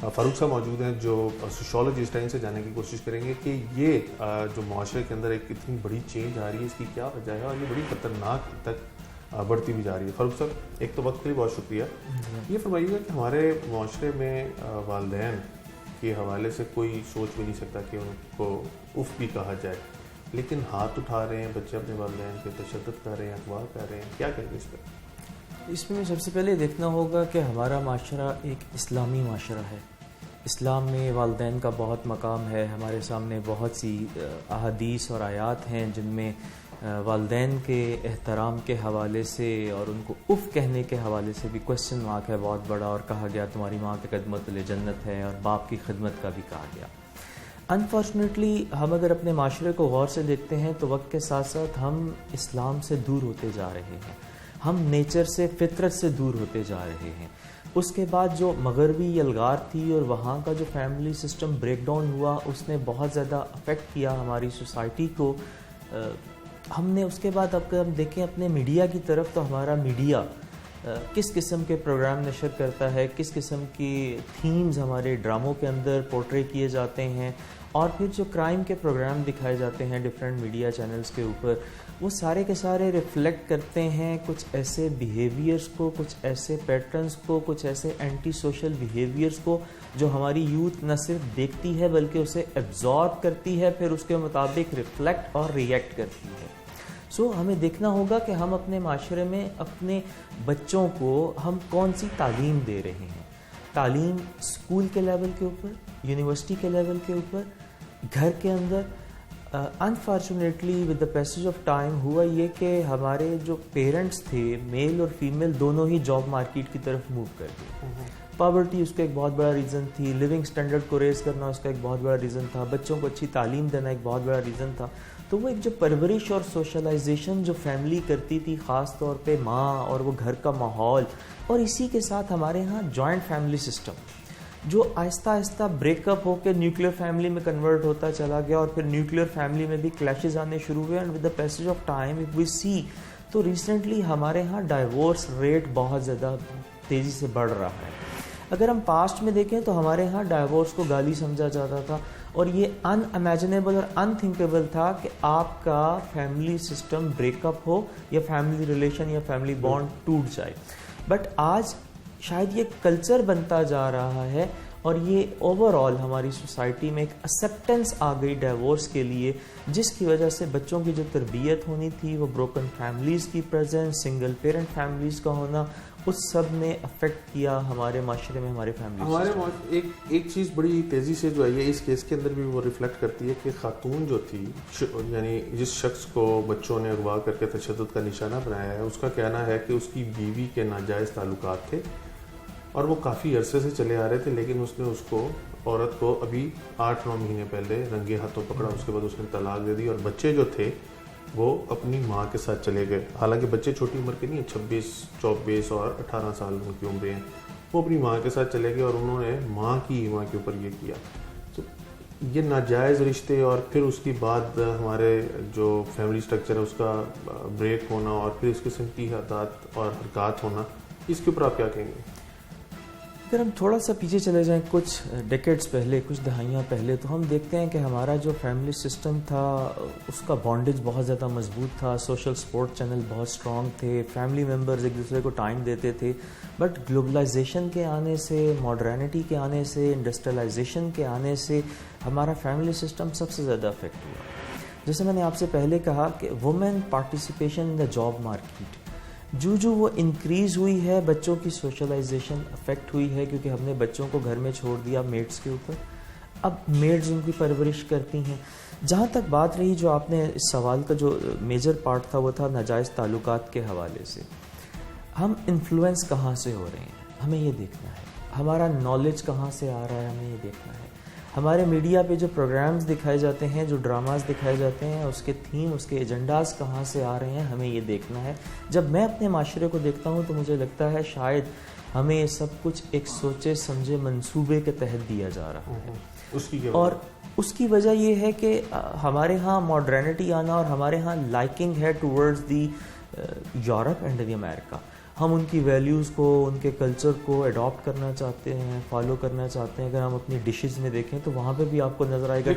फ़ारूक साहब मौजूद हैं जो सोशियोलॉजिस्ट हैं। इनसे जानने की कोशिश करेंगे कि ये जो माशरे के अंदर एक इतनी बड़ी चेंज आ रही है, इसकी क्या वजह है और ये बड़ी ख़तरनाक तक बढ़ती भी जा रही है। फ़ारूक साहब, एक तो वक्त के लिए बहुत शुक्रिया। ये फरमाइएगा कि हमारे माशरे में वालिदैन के हवाले से कोई सोच भी नहीं सकता कि उनको उफ़ भी कहा जाए, लेकिन हाथ उठा रहे हैं बच्चे अपने वालिदैन पे, तशद्दुद कर रहे हैं, अगवा कर रहे हैं। क्या कहेंगे इस पर? इसमें सबसे पहले देखना होगा कि हमारा माशरा एक इस्लामी माशरा है। इस्लाम में वालिदैन का बहुत मकाम है। हमारे सामने बहुत सी अहादीस और आयात हैं जिनमें वालिदैन के एहतराम के हवाले से और उनको उफ़ कहने के हवाले से भी क्वेश्चन मार्क है बहुत बड़ा, और कहा गया तुम्हारी माँ की खिदमत जन्नत है, और बाप की खिदमत का भी कहा गया। अनफॉर्चुनेटली हम अगर अपने माशरे को गौर से देखते हैं तो वक्त के साथ साथ हम इस्लाम से दूर होते जा रहे हैं, हम नेचर से फितरत से दूर होते जा रहे हैं। उसके बाद जो मगरबी यलगार थी और वहाँ का जो फैमिली सिस्टम ब्रेक डाउन हुआ, उसने बहुत ज़्यादा अफेक्ट किया हमारी सोसाइटी को। हमने उसके बाद अब हम देखें अपने मीडिया की तरफ, तो हमारा मीडिया किस किस्म के प्रोग्राम नशर करता है, किस किस्म की थीम्स हमारे ड्रामों के अंदर पोर्ट्रे किए जाते हैं, और फिर जो क्राइम के प्रोग्राम दिखाए जाते हैं डिफरेंट मीडिया चैनल्स के ऊपर, वो सारे के सारे रिफ्लेक्ट करते हैं कुछ ऐसे बिहेवियर्स को, कुछ ऐसे पैटर्न्स को, कुछ ऐसे एंटी सोशल बिहेवियर्स को जो हमारी यूथ न सिर्फ देखती है बल्कि उसे एब्जॉर्ब करती है, फिर उसके मुताबिक रिफ्लेक्ट और रिएक्ट करती है। सो हमें देखना होगा कि हम अपने माशरे में अपने बच्चों को हम कौन सी तालीम दे रहे हैं। तालीम स्कूल के लेवल के ऊपर, यूनिवर्सिटी के लेवल के ऊपर, घर के अंदर, unfortunately with the passage of time ہوا یہ کہ ہمارے جو پیرنٹس تھے میل اور فیمیل دونوں ہی جاب مارکیٹ کی طرف موو کر گئے. پاورٹی اس کا ایک بہت بڑا ریزن تھی, لیونگ اسٹینڈرڈ کو ریز کرنا اس کا ایک بہت بڑا ریزن تھا, بچوں کو اچھی تعلیم دینا ایک بہت بڑا ریزن تھا. تو وہ ایک جو پرورش اور سوشلائزیشن جو فیملی کرتی تھی, خاص طور پہ ماں اور وہ گھر کا ماحول, اور اسی کے ساتھ ہمارے ہاں جوائنٹ فیملی سسٹم جو آہستہ آہستہ بریک اپ ہو کے نیوکلیر فیملی میں کنورٹ ہوتا چلا گیا, اور پھر نیوکلیر فیملی میں بھی کلیشز آنے شروع ہوئے. And with the passage of time if we see, تو ریسنٹلی ہمارے ہاں ڈائیورس ریٹ بہت زیادہ تیزی سے بڑھ رہا ہے. اگر ہم پاسٹ میں دیکھیں تو ہمارے ہاں ڈائیورس کو گالی سمجھا جاتا تھا, اور یہ ان امیجنیبل اور ان تھنکیبل تھا کہ آپ کا فیملی سسٹم بریک اپ ہو یا فیملی ریلیشن یا فیملی بانڈ ٹوٹ جائے. بٹ آج شاید یہ کلچر بنتا جا رہا ہے, اور یہ اوور آل ہماری سوسائٹی میں ایک ایکسیپٹنس آ گئی ڈائیورس کے لیے, جس کی وجہ سے بچوں کی جو تربیت ہونی تھی, وہ بروکن فیملیز کی پریزنس, سنگل پیرنٹ فیملیز کا ہونا, اس سب نے افیکٹ کیا ہمارے معاشرے میں, ہمارے فیملی. ہمارے ایک چیز بڑی تیزی سے جو آئی ہے اس کیس کے اندر بھی وہ ریفلیکٹ کرتی ہے کہ خاتون جو تھی, یعنی جس شخص کو بچوں نے اغوا کر کے تشدد کا نشانہ بنایا ہے, اس کا کہنا ہے کہ اس کی بیوی کے ناجائز تعلقات تھے اور وہ کافی عرصے سے چلے آ رہے تھے, لیکن اس نے اس کو, عورت کو ابھی 8-9 مہینے پہلے رنگے ہاتھوں پکڑا, اس کے بعد اس نے طلاق دے دی, اور بچے جو تھے وہ اپنی ماں کے ساتھ چلے گئے. حالانکہ بچے چھوٹی عمر کے نہیں ہیں, 26, 24 اور 18 سال ان کی عمریں ہیں. وہ اپنی ماں کے ساتھ چلے گئے اور انہوں نے ماں کے اوپر یہ کیا. تو یہ ناجائز رشتے, اور پھر اس کے بعد ہمارے جو فیملی سٹرکچر ہے اس کا بریک ہونا, اور پھر اس قسم کی عادات اور حرکات ہونا, اس کے اوپر آپ کیا کہیں گے؟ اگر ہم تھوڑا سا پیچھے چلے جائیں کچھ ڈیکیڈز پہلے, کچھ دہائیاں پہلے, تو ہم دیکھتے ہیں کہ ہمارا جو فیملی سسٹم تھا اس کا بانڈیج بہت زیادہ مضبوط تھا, سوشل سپورٹ چینل بہت اسٹرانگ تھے, فیملی ممبرز ایک دوسرے کو ٹائم دیتے تھے. بٹ گلوبلائزیشن کے آنے سے, ماڈرنٹی کے آنے سے, انڈسٹریلائزیشن کے آنے سے ہمارا فیملی سسٹم سب سے زیادہ افیکٹ ہوا. جیسے میں نے آپ سے پہلے کہا کہ women participation in the job market جو وہ انکریز ہوئی ہے, بچوں کی سوشلائزیشن افیکٹ ہوئی ہے, کیونکہ ہم نے بچوں کو گھر میں چھوڑ دیا میڈس کے اوپر. اب میڈز ان کی پرورش کرتی ہیں. جہاں تک بات رہی جو آپ نے اس سوال کا جو میجر پارٹ تھا وہ تھا ناجائز تعلقات کے حوالے سے, ہم انفلوئنس کہاں سے ہو رہے ہیں ہمیں یہ دیکھنا ہے, ہمارا نالج کہاں سے آ رہا ہے ہمیں یہ دیکھنا ہے, ہمارے میڈیا پہ جو پروگرامز دکھائے جاتے ہیں, جو ڈراماز دکھائے جاتے ہیں, اس کے تھیم, اس کے ایجنڈاز کہاں سے آ رہے ہیں ہمیں یہ دیکھنا ہے. جب میں اپنے معاشرے کو دیکھتا ہوں تو مجھے لگتا ہے شاید ہمیں یہ سب کچھ ایک سوچے سمجھے منصوبے کے تحت دیا جا رہا ہے. اور اس کی وجہ یہ ہے کہ ہمارے ہاں ماڈرنٹی آنا, اور ہمارے ہاں لائکنگ ہے towards the Europe and the America. ہم ان کی ویلیوز کو, ان کے کلچر کو اڈاپٹ کرنا چاہتے ہیں, فالو کرنا چاہتے ہیں. اگر ہم اپنی ڈشز میں دیکھیں تو وہاں پہ بھی آپ کو نظر آئے گا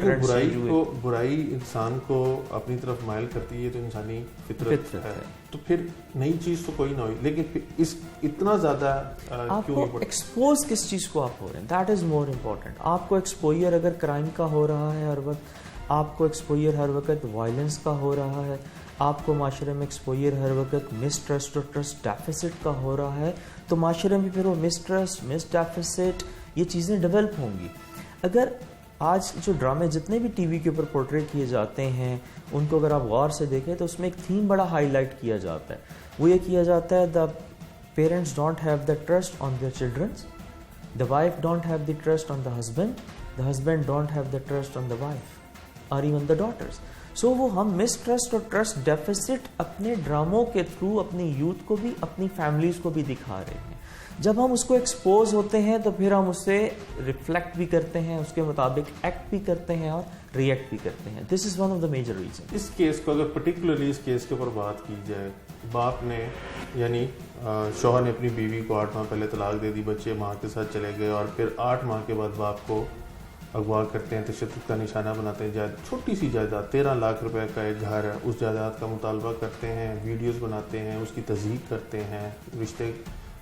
برائی انسان کو اپنی طرف مائل کرتی ہے, تو انسانی فطرت ہے. تو پھر نئی چیز تو کوئی نہ ہوئی, لیکن اس اتنا زیادہ آپ کو ایکسپوز کس چیز کو آپ ہو رہے ہیں, دیٹ از مور امپورٹنٹ. آپ کو ایکسپوئر اگر کرائم کا ہو رہا ہے ہر وقت, آپ کو ایکسپوئر ہر وقت وائلنس کا ہو رہا ہے, آپ کو معاشرے میں ایکسپوئر ہر وقت مس ٹرسٹ اور ٹرسٹ ڈیفیسٹ کا ہو رہا ہے, تو معاشرے میں پھر وہ مس ٹرسٹ, مس ڈیفیسٹ, یہ چیزیں ڈیولپ ہوں گی. اگر آج جو ڈرامے جتنے بھی ٹی وی کے اوپر پورٹری کیے جاتے ہیں ان کو اگر آپ غور سے دیکھیں تو اس میں ایک تھیم بڑا ہائی لائٹ کیا جاتا ہے. وہ یہ کیا جاتا ہے the parents don't have the trust on their childrens, the wife don't have the trust on the husband, the husband don't have the trust on the wife اور ایون دا ڈاٹرز. سو وہ ہم mistrust اور trust deficit اپنے ڈراموں کے through اپنی youth کو بھی, اپنی فیملیز کو بھی دکھا رہے ہیں. جب ہم اس کو ایکسپوز ہوتے ہیں تو پھر ہم اس سے ریفلیکٹ بھی کرتے ہیں, اس کے مطابق ایکٹ بھی کرتے ہیں اور ریئیکٹ بھی کرتے ہیں. This is one of the major reason. اس کیس کو اگر پرٹیکولرلی اس کیس کے اوپر بات کی جائے, باپ نے یعنی شوہر نے اپنی بیوی کو 8 ماہ پہلے طلاق دے دی, بچے ماں کے ساتھ چلے گئے, اور پھر 8 ماہ کے بعد باپ کو اغوا کرتے ہیں, تشدد کا نشانہ بناتے ہیں. چھوٹی سی جائیداد 13 لاکھ روپے کا ایک گھر ہے, اس جائیداد کا مطالبہ کرتے ہیں, ویڈیوز بناتے ہیں, اس کی تصدیق کرتے ہیں. رشتے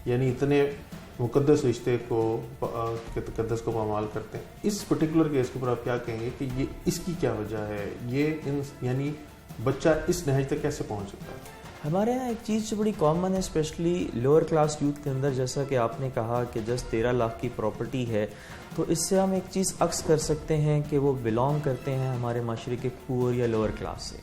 یعنی اتنے مقدس رشتے کو تقدس کو پامال کرتے ہیں. اس پرٹیکولر کیس کے اوپر آپ کیا کہیں گے کہ یہ اس کی کیا وجہ ہے, یہ یعنی بچہ اس نہج تک کیسے پہنچ سکتا ہے؟ ہمارے یہاں ایک چیز جو بڑی کامن ہے اسپیشلی لوور کلاس یوتھ کے اندر، جیسا کہ آپ نے کہا کہ جسٹ 13 لاکھ کی پراپرٹی ہے، تو اس سے ہم ایک چیز عکس کر سکتے ہیں کہ وہ بلانگ کرتے ہیں ہمارے معاشرے کے پور یا لوور کلاس سے.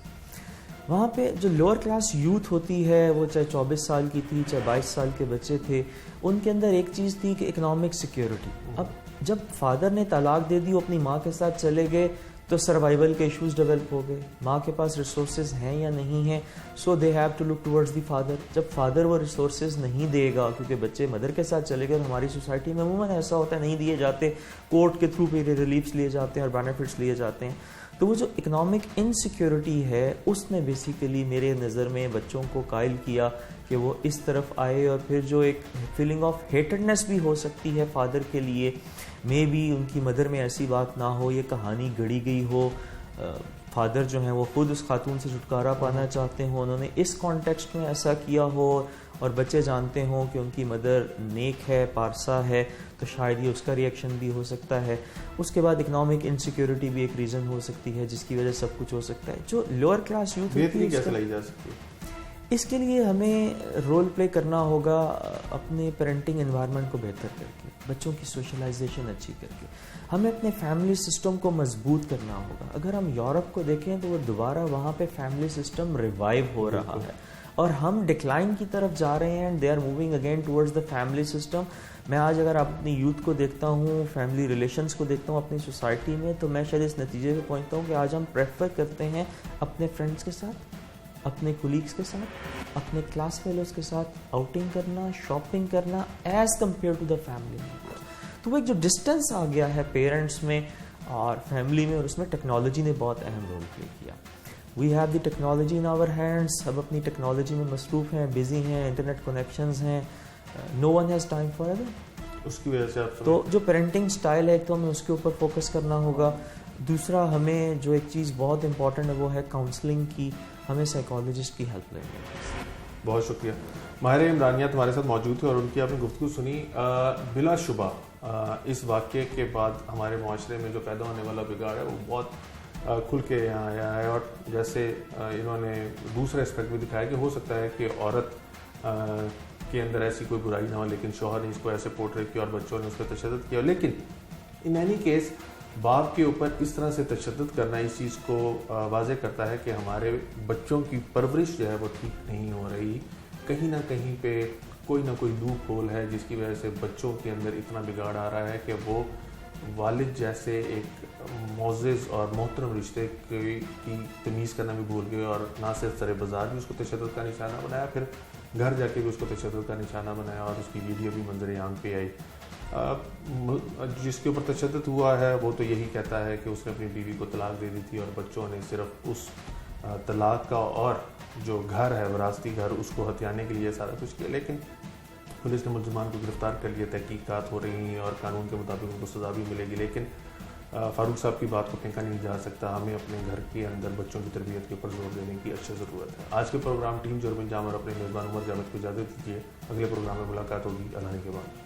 وہاں پہ جو لوور کلاس یوتھ ہوتی ہے، وہ چاہے 24 سال کی تھی، چاہے 22 سال کے بچے تھے، ان کے اندر ایک چیز تھی کہ اکنامک سیکیورٹی. اب جب فادر نے طلاق دے دی، وہ اپنی ماں کے ساتھ چلے گئے، تو سروائیول کے ایشوز ڈیولپ ہو گئے. ماں کے پاس ریسورسز ہیں یا نہیں ہیں، so they have to look towards the father. جب فادر وہ ریسورسز نہیں دے گا، کیونکہ بچے مدر کے ساتھ چلے گئے، اور ہماری سوسائٹی میں عموماً ایسا ہوتا ہے نہیں دیے جاتے، کورٹ کے تھرو پہ ریلیفس لیے جاتے ہیں اور بینیفٹس لیے جاتے ہیں. تو وہ جو اکنامک انسیکیورٹی ہے، اس نے بیسیکلی میرے نظر میں بچوں کو قائل کیا کہ وہ اس طرف آئے. اور پھر جو ایک فیلنگ آف ہیٹڈنس بھی ہو سکتی ہے فادر کے لیے، may be in key mother میں ایسی بات نہ ہو، یہ کہانی گڑی گئی ہو، فادر جو ہیں وہ خود اس خاتون سے چھٹکارا پانا چاہتے ہوں، انہوں نے اس کانٹیکسٹ میں ایسا کیا ہو، اور بچے جانتے ہوں کہ ان کی مدر نیک ہے، پارسا ہے، تو شاید یہ اس کا ریئیکشن بھی ہو سکتا ہے. اس کے بعد اکنامک انسیکیورٹی بھی ایک ریزن ہو سکتی ہے جس کی وجہ سے سب کچھ ہو سکتا ہے. جو لوور کلاس یوتھ بہتری کیسے لائی جا سکتی ہے؟ اس کے لیے ہمیں رول پلے کرنا ہوگا اپنے پیرنٹنگ انوائرمنٹ کو بہتر کر کے، بچوں کی سوشلائزیشن اچھی کر کے. ہمیں اپنے فیملی سسٹم کو مضبوط کرنا ہوگا. اگر ہم یورپ کو دیکھیں تو وہ دوبارہ وہاں پہ فیملی سسٹم ریوائیو ہو رہا ہے، اور ہم ڈکلائن کی طرف جا رہے ہیں. They are moving again towards the family system. میں آج اگر اپنی یوتھ کو دیکھتا ہوں، فیملی ریلیشنز کو دیکھتا ہوں اپنی سوسائٹی میں، تو میں شاید اس نتیجے پہ پہنچتا ہوں کہ آج ہم پریفر کرتے ہیں اپنے فرینڈس کے ساتھ، اپنے کولیگس کے ساتھ، اپنے کلاس فیلوز کے ساتھ آؤٹنگ کرنا، شاپنگ کرنا، as compare to the family. تو وہ ایک جو ڈسٹینس آ گیا ہے پیرنٹس میں اور فیملی میں، اور اس میں ٹیکنالوجی نے بہت اہم رول پلے کیا. We have the technology in our hands. اب اپنی ٹیکنالوجی میں مصروف ہیں، بزی ہیں، انٹرنیٹ کنیکشنز ہیں، no one has time for other. اس کی وجہ سے آپ تو جو پیرنٹنگ سٹائل ہے، ایک تو ہمیں اس کے اوپر فوکس کرنا ہوگا. دوسرا، ہمیں جو ایک چیز بہت امپورٹنٹ ہے وہ ہے کاؤنسلنگ کی. ہمیں سائیکالوجسٹ کی ہیلپ لینی ہے. بہت شکریہ. ماہر عمرانیہ تمہارے ساتھ موجود تھے اور ان کی آپ نے گفتگو سنی. بلا شبہ اس واقعے کے بعد ہمارے معاشرے میں جو پیدا ہونے والا بگاڑ ہے وہ بہت کھل کے یہاں آیا ہے. اور جیسے انہوں نے دوسرا اسپیکٹ بھی دکھایا کہ ہو سکتا ہے کہ عورت کے اندر ایسی کوئی برائی نہ ہو، لیکن شوہر نے اس کو ایسے پورٹریٹ کیا اور بچوں نے اس پہ تشدد کیا. لیکن ان اینی کیس باپ کے اوپر اس طرح سے تشدد کرنا اس چیز کو واضح کرتا ہے کہ ہمارے بچوں کی پرورش جو ہے وہ ٹھیک نہیں ہو رہی. کہیں نہ کہیں پہ کوئی نہ کوئی لوپ ہول ہے جس کی وجہ سے بچوں کے اندر اتنا بگاڑ آ رہا ہے کہ وہ والد جیسے ایک معزز اور محترم رشتے کی تمیز کرنا بھی بھول گئے، اور نہ صرف سر بازار بھی اس کو تشدد کا نشانہ بنایا، پھر گھر جا کے بھی اس کو تشدد کا نشانہ بنایا، اور اس کی ویڈیو بھی منظر عام پہ آئی. جس کے اوپر تشدد ہوا ہے وہ تو یہی کہتا ہے کہ اس نے اپنی بیوی کو طلاق دے دی تھی، اور بچوں نے صرف اس طلاق کا اور جو گھر ہے وراثتی گھر اس کو ہتھیانے کے لیے سارا کچھ کیا. لیکن پولیس نے ملزمان کو گرفتار کر لیا، تحقیقات ہو رہی ہیں اور قانون کے مطابق ان کو سزا بھی ملے گی. لیکن فاروق صاحب کی بات کو پھینکا نہیں جا سکتا. ہمیں اپنے گھر کے اندر بچوں کی تربیت کے اوپر زور دینے کی اچھی ضرورت ہے. آج کے پروگرام ٹیم جرم انجام اور اپنے میزبان عمر جاوید کو اجازت دیجیے. اگلے پروگرام میں ملاقات ہوگی. اللہ کے بعد.